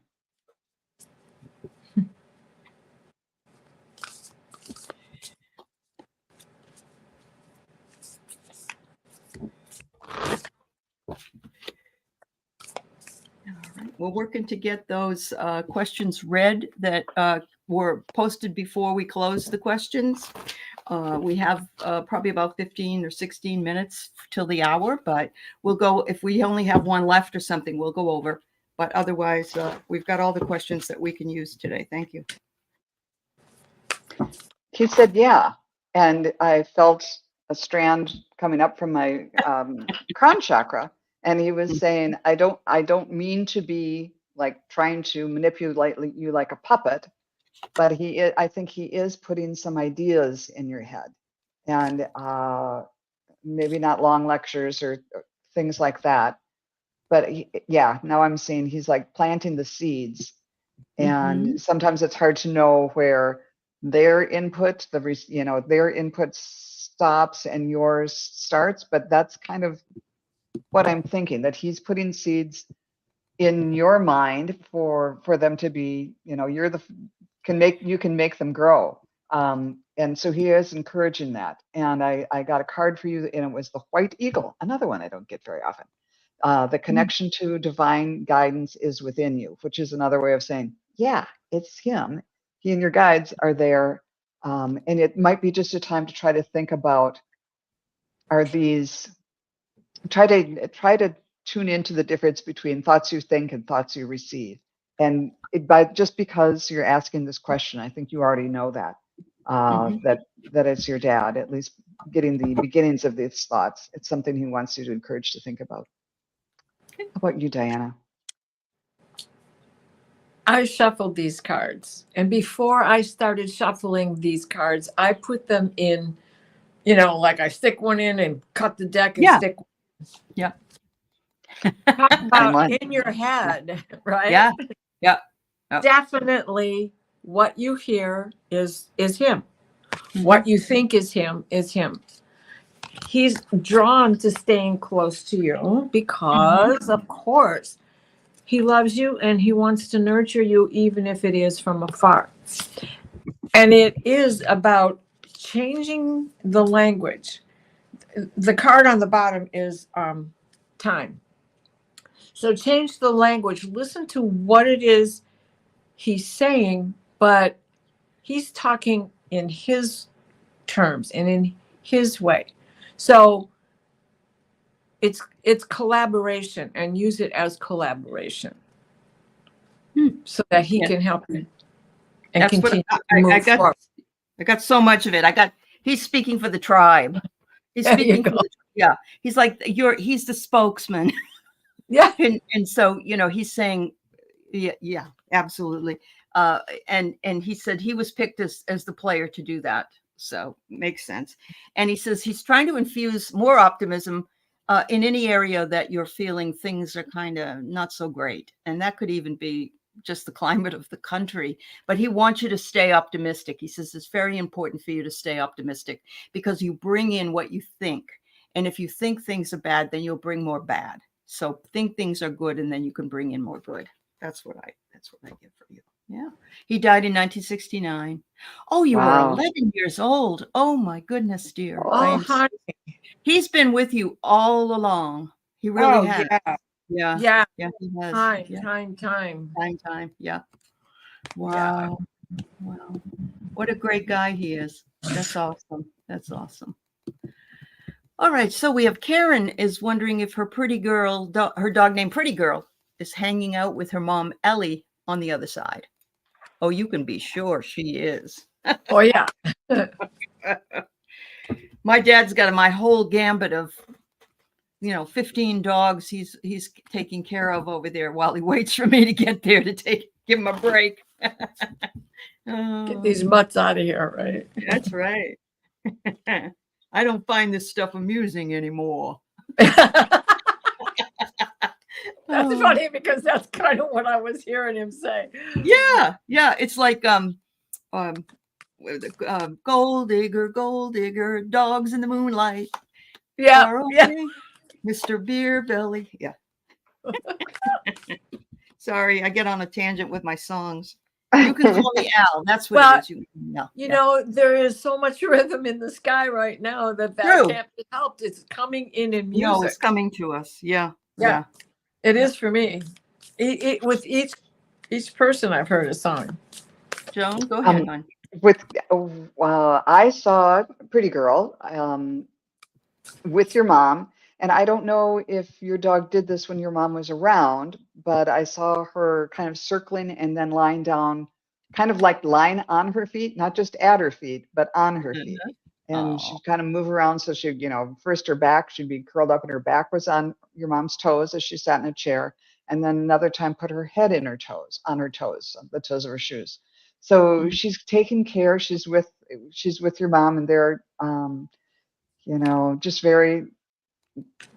We're working to get those questions read that were posted before we close the questions. We have probably about 15 or 16 minutes till the hour, but we'll go, if we only have one left or something, we'll go over. But otherwise, we've got all the questions that we can use today. Thank you. He said, yeah. And I felt a strand coming up from my crown chakra. And he was saying, I don't mean to be like trying to manipulate you like a puppet, but I think he is putting some ideas in your head, and maybe not long lectures or things like that. But yeah, now I'm seeing he's like planting the seeds, and sometimes it's hard to know where their input, their input stops and yours starts. But that's kind of what I'm thinking, that he's putting seeds in your mind for them to be, you can make them grow. And so he is encouraging that. And I got a card for you, and it was the white eagle, another one I don't get very often. The connection to divine guidance is within you, which is another way of saying, yeah, it's him. He and your guides are there. And it might be just a time to try to think about, try to tune into the difference between thoughts you think and thoughts you receive. And just because you're asking this question, I think you already know that, that it's your dad, at least getting the beginnings of these thoughts. It's something he wants you to encourage to think about. How about you, Diana? I shuffled these cards, and before I started shuffling these cards, I put them in, like I stick one in and cut the deck and stick. Yeah. Talk about in your head, right? Yeah. Definitely what you hear is him. What you think is him is him. He's drawn to staying close to you because, of course, he loves you and he wants to nurture you, even if it is from afar. And it is about changing the language. The card on the bottom is time. So change the language. Listen to what it is he's saying, but he's talking in his terms and in his way. So it's collaboration, and use it as collaboration so that he can help you and continue to move forward. I got so much of it. He's speaking for the tribe. He's speaking for he's like he's the spokesman. Yeah. And so, he's saying, yeah, absolutely. And he said he was picked as the player to do that. So makes sense. And he says he's trying to infuse more optimism in any area that you're feeling things are kind of not so great. And that could even be just the climate of the country. But he wants you to stay optimistic. He says it's very important for you to stay optimistic, because you bring in what you think. And if you think things are bad, then you'll bring more bad. So think things are good, and then you can bring in more good. That's what I get for you. Yeah. He died in 1969. Oh, you were 11 years old. Oh my goodness, dear. Oh, honey. He's been with you all along. He really has. Yeah. Yeah. Yeah, he has. Time, Yeah. time. Time. Yeah. Wow. Wow. What a great guy he is. That's awesome. That's awesome. All right. So we have Karen is wondering if her pretty girl, her dog named Pretty Girl, is hanging out with her mom, Ellie, on the other side. Oh, you can be sure she is. Oh, yeah. My dad's got my whole gambit of 15 dogs he's taking care of over there while he waits for me to get there to give him a break. Get these mutts out of here, right? That's right. I don't find this stuff amusing anymore. That's funny because that's kind of what I was hearing him say. Yeah. It's like gold digger, dogs in the moonlight. Yeah. Mr. Beer Belly. Yeah. Sorry, I get on a tangent with my songs. You can call me Al. That's what it is. You know, there is so much rhythm in the sky right now that True. can't be helped. It's coming in music. No, it's coming to us. Yeah. It is for me. With each person, I've heard a song. Joan, go ahead, hon. I saw Pretty Girl with your mom, and I don't know if your dog did this when your mom was around, but I saw her kind of circling and then lying down, kind of like lying on her feet, not just at her feet, but on her feet. And she'd kind of move around. So she'd, first her back, she'd be curled up and her back was on your mom's toes as she sat in a chair. And then another time put her head in her toes, on the toes of her shoes. So she's taking care. She's with your mom, and they're, just very,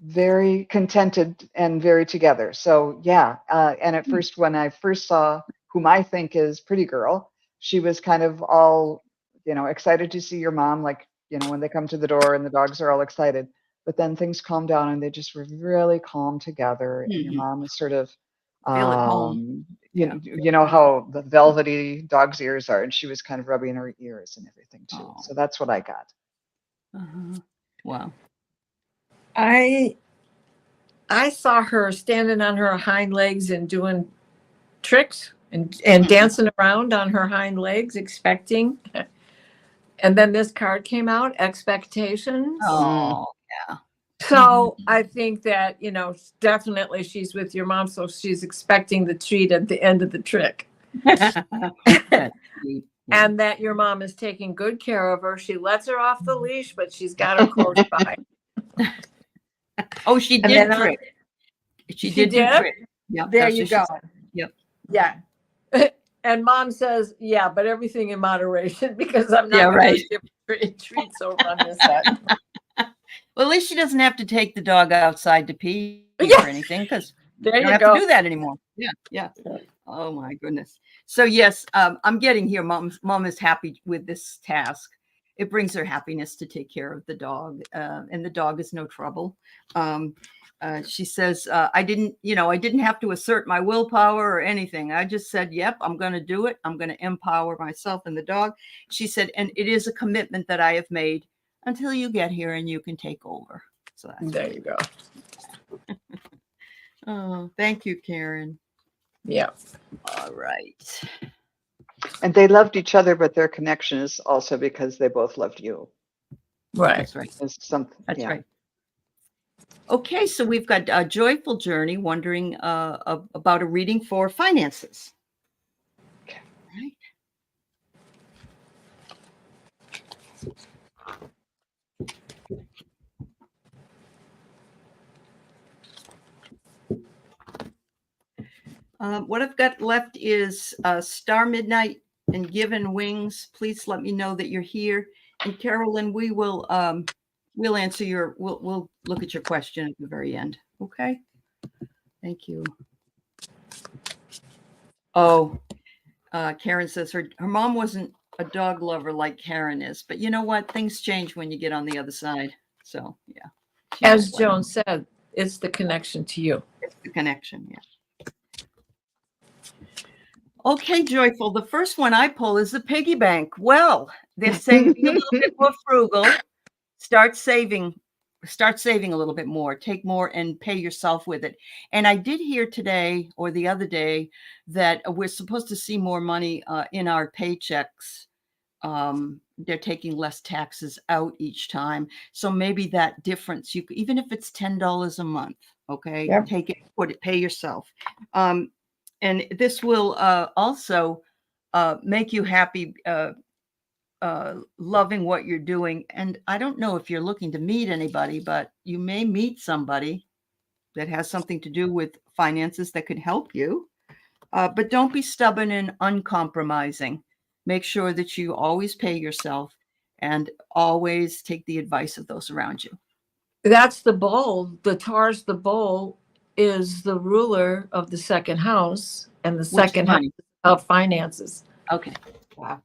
very contented and very together. So yeah. And at first, when I first saw whom I think is Pretty Girl, she was kind of all, excited to see your mom, like, when they come to the door and the dogs are all excited. But then things calmed down and they just were really calm together. And your mom was sort of, feel at home. You know how the velvety dog's ears are, and she was kind of rubbing her ears and everything too. So that's what I got. Wow. I saw her standing on her hind legs and doing tricks and dancing around on her hind legs, expecting. And then this card came out, expectations. Oh, yeah. So I think that, definitely she's with your mom. So she's expecting the treat at the end of the trick. And that your mom is taking good care of her. She lets her off the leash, but she's got her close by. Oh, she did trick. She did trick. Yep, there you go. Yep. Yeah. And mom says, yeah, but everything in moderation because I'm not going to give treats over on this side. Well, at least she doesn't have to take the dog outside to pee or anything because you don't have to do that anymore. Yeah. Oh my goodness. So yes, I'm getting here. Mom is happy with this task. It brings her happiness to take care of the dog, and the dog is no trouble. She says, I didn't have to assert my willpower or anything. I just said, yep, I'm going to do it. I'm going to empower myself and the dog. She said, and it is a commitment that I have made until you get here and you can take over. So there you go. Oh, thank you, Karen. Yeah. All right. And they loved each other, but their connection is also because they both loved you. Right. That's right. That's right. Okay, so we've got a joyful journey wondering about a reading for finances. Okay. Right. What I've got left is Star Midnight and Given Wings. Please let me know that you're here. And Carolyn, we'll answer we'll look at your question at the very end. Okay. Thank you. Oh, Karen says her mom wasn't a dog lover like Karen is, but you know what? Things change when you get on the other side. So yeah. As Joan said, it's the connection to you. It's the connection. Yeah. Okay, Joyful. The first one I pull is the piggy bank. Well, they're saying be a little bit more frugal. Start saving start saving a little bit more, take more and pay yourself with it. And I did hear today or the other day that we're supposed to see more money in our paychecks. They're taking less taxes out each time. So maybe that difference, even if it's $10 a month, okay, Yep. take it, pay yourself. And this will also make you happy, loving what you're doing. And I don't know if you're looking to meet anybody, but you may meet somebody that has something to do with finances that could help you. But don't be stubborn and uncompromising. Make sure that you always pay yourself and always take the advice of those around you. That's the bull. The Taurus, the bull, is the ruler of the second house, and the second house of finances. Okay. Wow.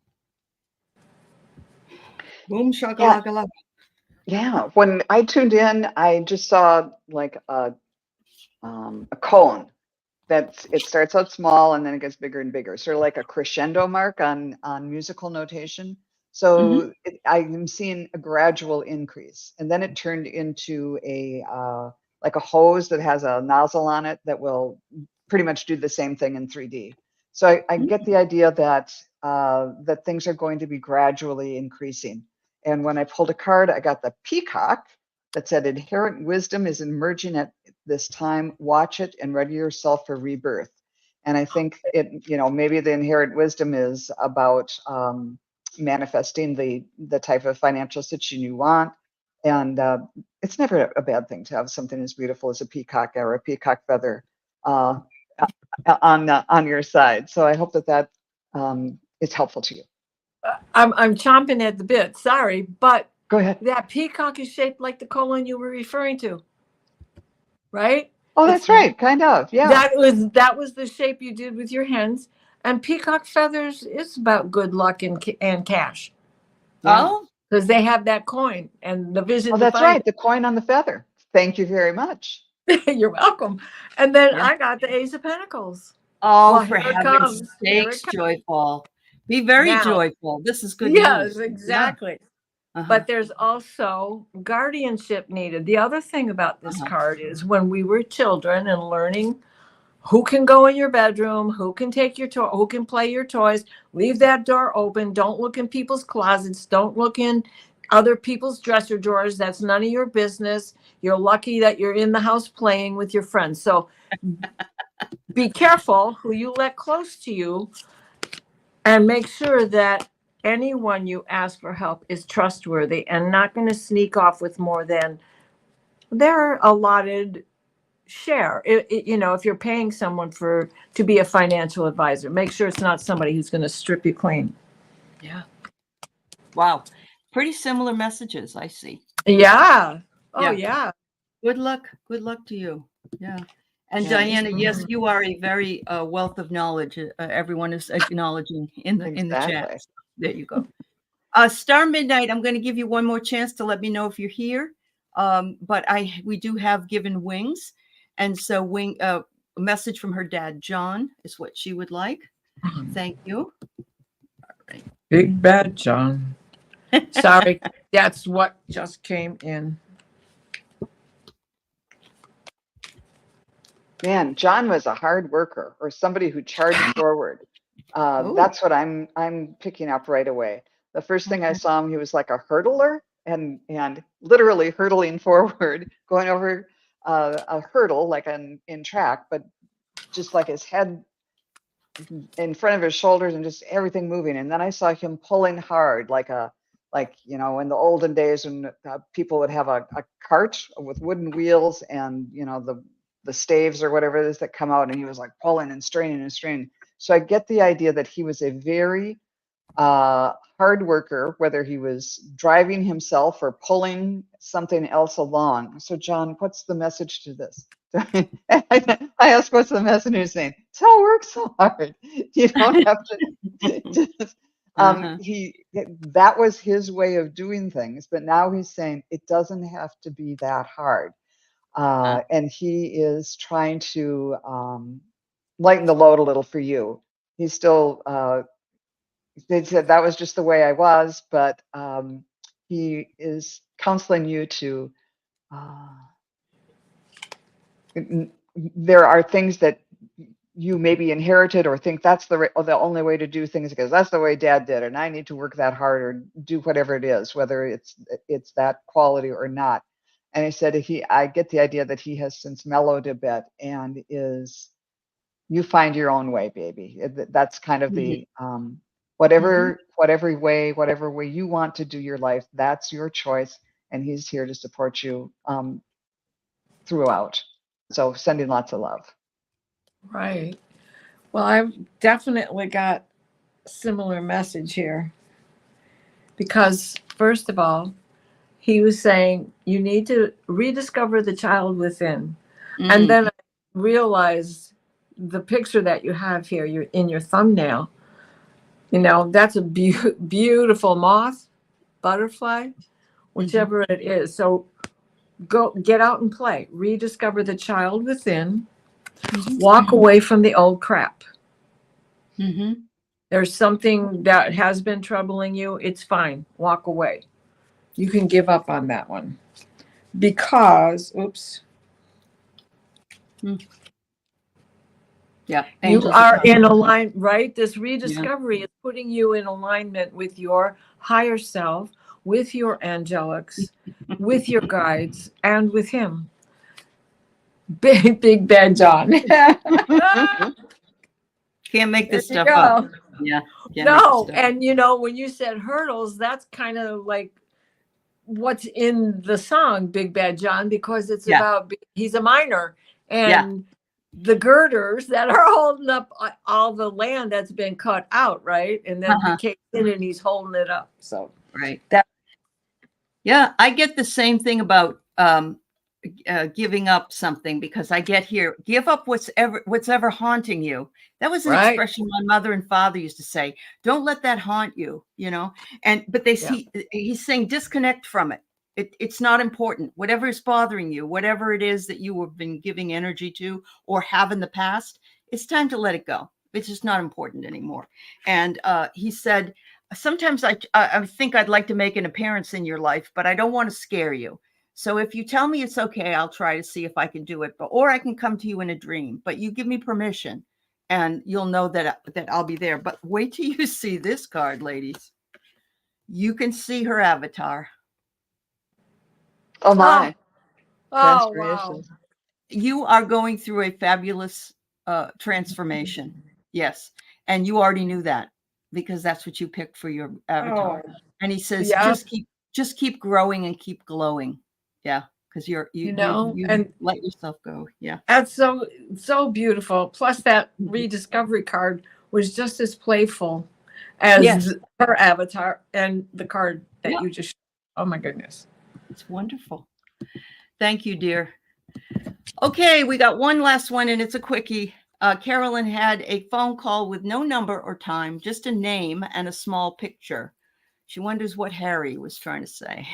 Boom shakalaka. Yeah. When I tuned in, I just saw like a cone that it starts out small and then it gets bigger and bigger, sort of like a crescendo mark on musical notation. So I'm seeing a gradual increase, and then it turned into a like a hose that has a nozzle on it that will pretty much do the same thing in 3D. So I get the idea that that things are going to be gradually increasing. And when I pulled a card, I got the peacock that said inherent wisdom is emerging at this time. Watch it and ready yourself for rebirth. And I think it, maybe the inherent wisdom is about manifesting the type of financial situation you want. And it's never a bad thing to have something as beautiful as a peacock or a peacock feather on your side. So I hope that is helpful to you. I'm chomping at the bit. Sorry, but go ahead. That peacock is shaped like the colon you were referring to, right? Oh, that's right. Kind of. Yeah. That was the shape you did with your hens. And peacock feathers is about good luck and cash. Yeah. Oh, because they have that coin and the vision. Oh, that's right. The coin on the feather. Thank you very much. You're welcome. And then I got the Ace of Pentacles. Oh, well, for heaven's sakes, joyful. Be very joyful. This is good news. Yes, exactly. Yeah. But there's also guardianship needed. The other thing about this card is when we were children and learning who can go in your bedroom, who can take your toy, who can play your toys, leave that door open. Don't look in people's closets. Don't look in other people's dresser drawers. That's none of your business. You're lucky that you're in the house playing with your friends. So be careful who you let close to you, and make sure that anyone you ask for help is trustworthy and not going to sneak off with more than their allotted share. If you're paying someone to be a financial advisor, make sure it's not somebody who's going to strip you clean. Yeah. Wow. Pretty similar messages, I see. Yeah. Oh, yeah. Good luck. Good luck to you. Yeah. And Diana, yes, you are a very wealth of knowledge. Everyone is acknowledging in the chat. There you go. Star Midnight, I'm going to give you one more chance to let me know if you're here. But we do have given wings. And so a message from her dad, John, is what she would like. Thank you. All right. Big bad John. Sorry, that's what just came in. Man, John was a hard worker, or somebody who charged forward. That's what I'm picking up right away. The first thing I saw him, he was like a hurdler and literally hurtling forward, going over a hurdle like in track, but just like his head in front of his shoulders and just everything moving. And then I saw him pulling hard, like in the olden days when people would have a cart with wooden wheels and the staves or whatever it is that come out, and he was like pulling and straining and straining. So I get the idea that he was a very hard worker, whether he was driving himself or pulling something else along. So John, what's the message to this? I asked, what's the message? He's saying, don't work so hard. You don't have to just, that was his way of doing things, but now he's saying it doesn't have to be that hard. And he is trying to lighten the load a little for you. He's still, they said that was just the way I was, but he is counseling you to There are things that you maybe inherited or think that's the only way to do things because that's the way dad did it, and I need to work that hard or do whatever it is, whether it's that quality or not. And he said I get the idea that he has since mellowed a bit and you find your own way, baby. That's kind of the whatever way you want to do your life, that's your choice, and he's here to support you throughout. So sending lots of love. Right. Well, I've definitely got a similar message here because, first of all, he was saying you need to rediscover the child within. And then I realized the picture that you have here, you're in your thumbnail, that's a beautiful moth, butterfly, whichever it is. So go get out and play, rediscover the child within, walk away from the old crap. There's something that has been troubling you. It's fine. Walk away. You can give up on that one because, Yeah. You are in alignment, right? This rediscovery is putting you in alignment with your higher self, with your angelics, with your guides, and with him. Big bad John. Can't make this stuff up. Yeah. No, and when you said hurdles, that's kind of like what's in the song Big Bad John, because it's about he's a miner and the girders that are holding up all the land that's been cut out, right? And then he came in and he's holding it up. So I get the same thing about giving up something, because I get here, give up what's ever haunting you. That was an expression my mother and father used to say. Don't let that haunt you, but he's saying disconnect from it. It's not important. Whatever is bothering you, whatever it is that you have been giving energy to or have in the past, it's time to let it go. It's just not important anymore. And he said, sometimes I think I'd like to make an appearance in your life, but I don't want to scare you. So if you tell me it's okay, I'll try to see if I can do it, or I can come to you in a dream, but you give me permission and you'll know that I'll be there. But wait till you see this card, ladies. You can see her avatar. Oh my. Oh, wow. You are going through a fabulous transformation. Yes. And you already knew that because that's what you picked for your avatar. And he says, just keep growing and keep glowing. Yeah. Because you and let yourself go. Yeah. That's so beautiful. Plus that rediscovery card was just as playful as her avatar and the card that you just, oh my goodness. It's wonderful. Thank you, dear. Okay, we got one last one, and it's a quickie. Carolyn had a phone call with no number or time, just a name and a small picture. She wonders what Harry was trying to say.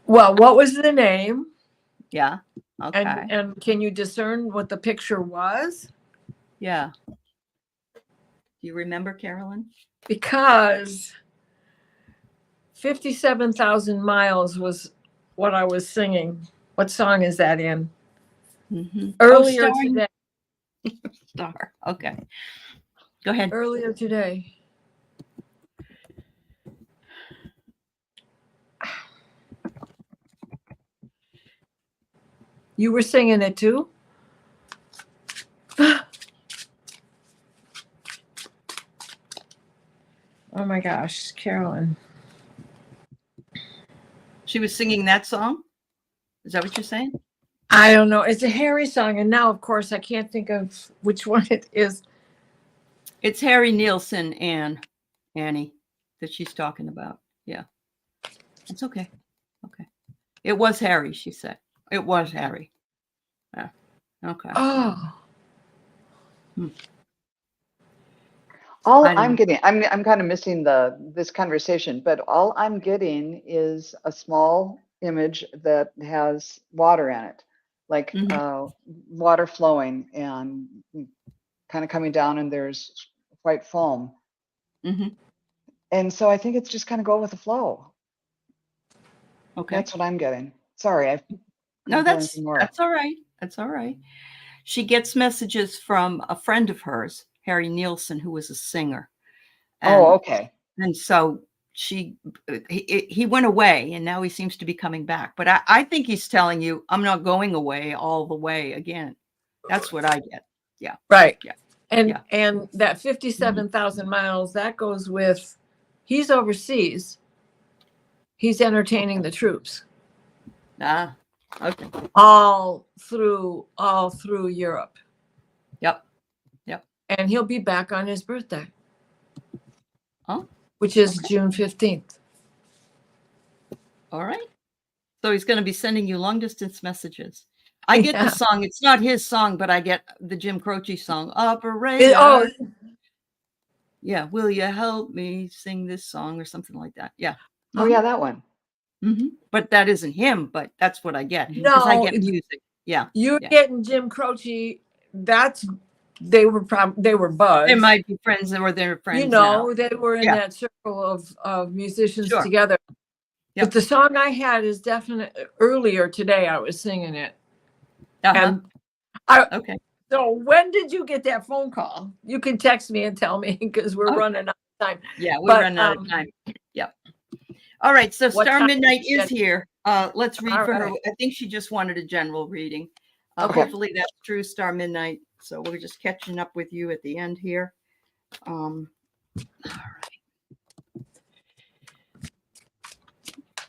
Well, what was the name? Yeah. Okay. And can you discern what the picture was? Yeah. Do you remember, Carolyn? Because 57,000 miles was what I was singing. What song is that in? Earlier today. Star. Okay. Go ahead. Earlier today. You were singing it too? Oh my gosh, Carolyn. She was singing that song? Is that what you're saying? I don't know. It's a Harry song. And now, of course, I can't think of which one it is. It's Harry Nilsson and Annie that she's talking about. Yeah. It's okay. Okay. It was Harry, she said. It was Harry. Yeah. Okay. Oh. All I'm getting, I'm kind of missing this conversation, but all I'm getting is a small image that has water in it, like water flowing and kind of coming down, and there's white foam. And so I think it's just kind of go with the flow. Okay. That's what I'm getting. Sorry, I No, couldn't get anything more. that's all right. That's all right. She gets messages from a friend of hers, Harry Nielsen, who was a singer. Oh, And okay. and so he went away, and now he seems to be coming back. But I think he's telling you, I'm not going away all the way again. That's what I get. Yeah. Right. Yeah. And Yeah. and that 57,000 miles, that goes with, he's overseas. He's entertaining the troops Ah, okay. all through Europe. Yep. Yep. And he'll be back on his birthday. Oh, which is okay. June 15th. All right. So he's going to be sending you long distance messages. I get Yeah. the song. It's not his song, but I get the Jim Croce song, Operator. Oh, Yeah. Will you help me sing this song or something like that? Yeah. Oh, yeah, that one. But that isn't him, but that's what I get. Because I no, get music. Yeah. you're Yeah. getting Jim Croce. They were buds. They might be friends or they're friends You now. know, they were in Yeah. that circle of musicians Sure. together. Yep. But the song I had is definitely earlier today. I was singing it. Uh-huh. And Okay. so when did you get that phone call? You can text me and tell me because we're Okay. running out of time. Yeah, we're But, running out of time. Yep. All right. So What Star time Midnight is is it? here. Let's read All for her. right. I think she just wanted a general reading. Okay. Hopefully that's true, Star Midnight. So we're just catching up with you at the end here. All right.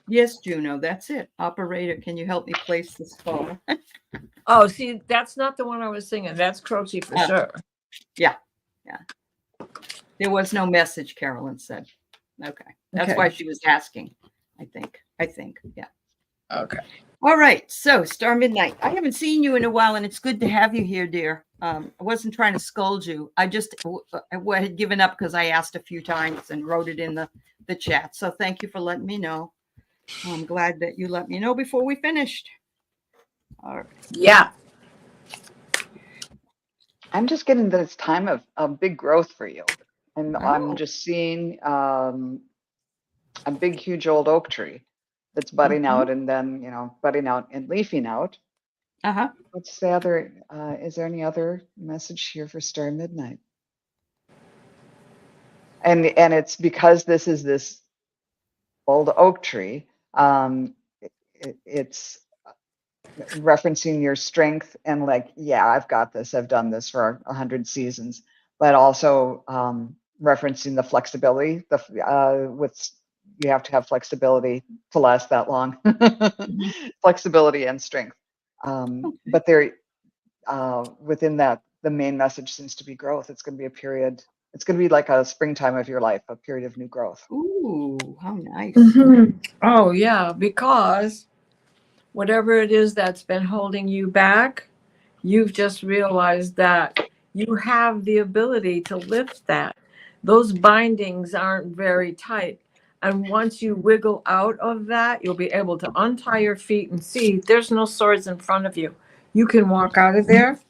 Yes, Juno, that's it. Operator, can you help me place this phone? Oh, see, that's not the one I was singing. That's Croce for sure. Yeah. Yeah. There was no message, Carolyn said. Okay. That's Okay. why she was asking, I think. Yeah. Okay. All right. So, Star Midnight, I haven't seen you in a while, and it's good to have you here, dear. I wasn't trying to scold you. I just I had given up because I asked a few times and wrote it in the chat. So, thank you for letting me know. I'm glad that you let me know before we finished. All right. Yeah. I'm just getting that it's time of big growth for you. And Oh. I'm just seeing a big, huge old oak tree that's budding out and then, budding out and leafing out. Uh-huh. What's the other, is there any other message here for Star Midnight? And it's because this is this old oak tree, it's referencing your strength and like, yeah, I've got this. I've done this for 100 seasons, but also referencing the flexibility. You have to have flexibility to last that long. Flexibility and strength. But there, within that, the main message seems to be growth. It's going to be a period. It's going to be like a springtime of your life, a period of new growth. Ooh, how nice. Oh, yeah, because whatever it is that's been holding you back, you've just realized that you have the ability to lift that. Those bindings aren't very tight. And once you wiggle out of that, you'll be able to untie your feet and see there's no swords in front of you. You can walk out of there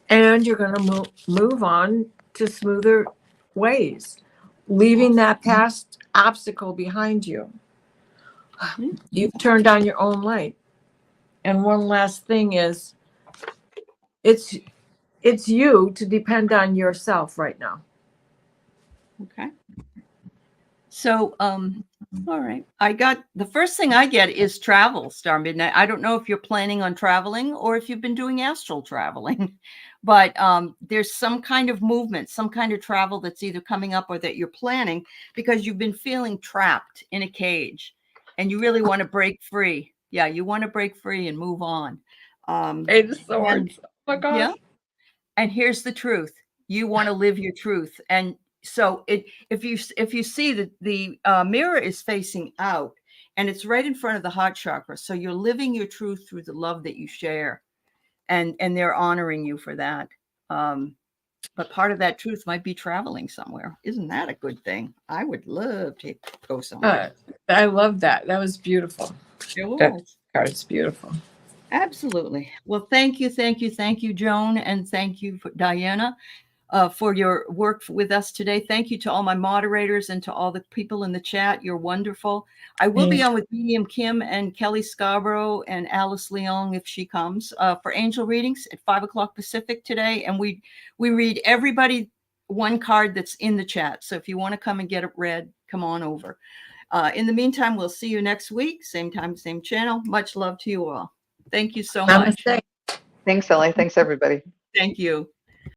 and you're going to move on to smoother ways, leaving that past obstacle behind you. You've turned on your own light. And one last thing is, it's you to depend on yourself right now. Okay. So, all right. I got the first thing I get is travel, Star Midnight. I don't know if you're planning on traveling or if you've been doing astral traveling, but there's some kind of movement, some kind of travel that's either coming up or that you're planning because you've been feeling trapped in a cage and you really want to break free. Yeah, you want to break free and move on. Eight of Swords. Oh my gosh. Yeah. And here's the truth. You want to live your truth. And so if you see that the mirror is facing out and it's right in front of the heart chakra. So you're living your truth through the love that you share. And they're honoring you for that. But part of that truth might be traveling somewhere. Isn't that a good thing? I would love to go somewhere. I love that. That was beautiful. It was. That card's beautiful. Absolutely. Well, thank you, Joan, and thank you, Diana. for your work with us today. Thank you to all my moderators and to all the people in the chat. You're wonderful. I will be on with Medium Kim and Kelly Scarborough and Alice Leong if she comes for angel readings at 5 o'clock Pacific today. And we read everybody one card that's in the chat. So if you want to come and get it read, come on over. In the meantime, we'll see you next week. Same time, same channel. Much love to you all. Thank you so much. Namaste. Thanks, Ellie. Thanks, everybody. Thank you.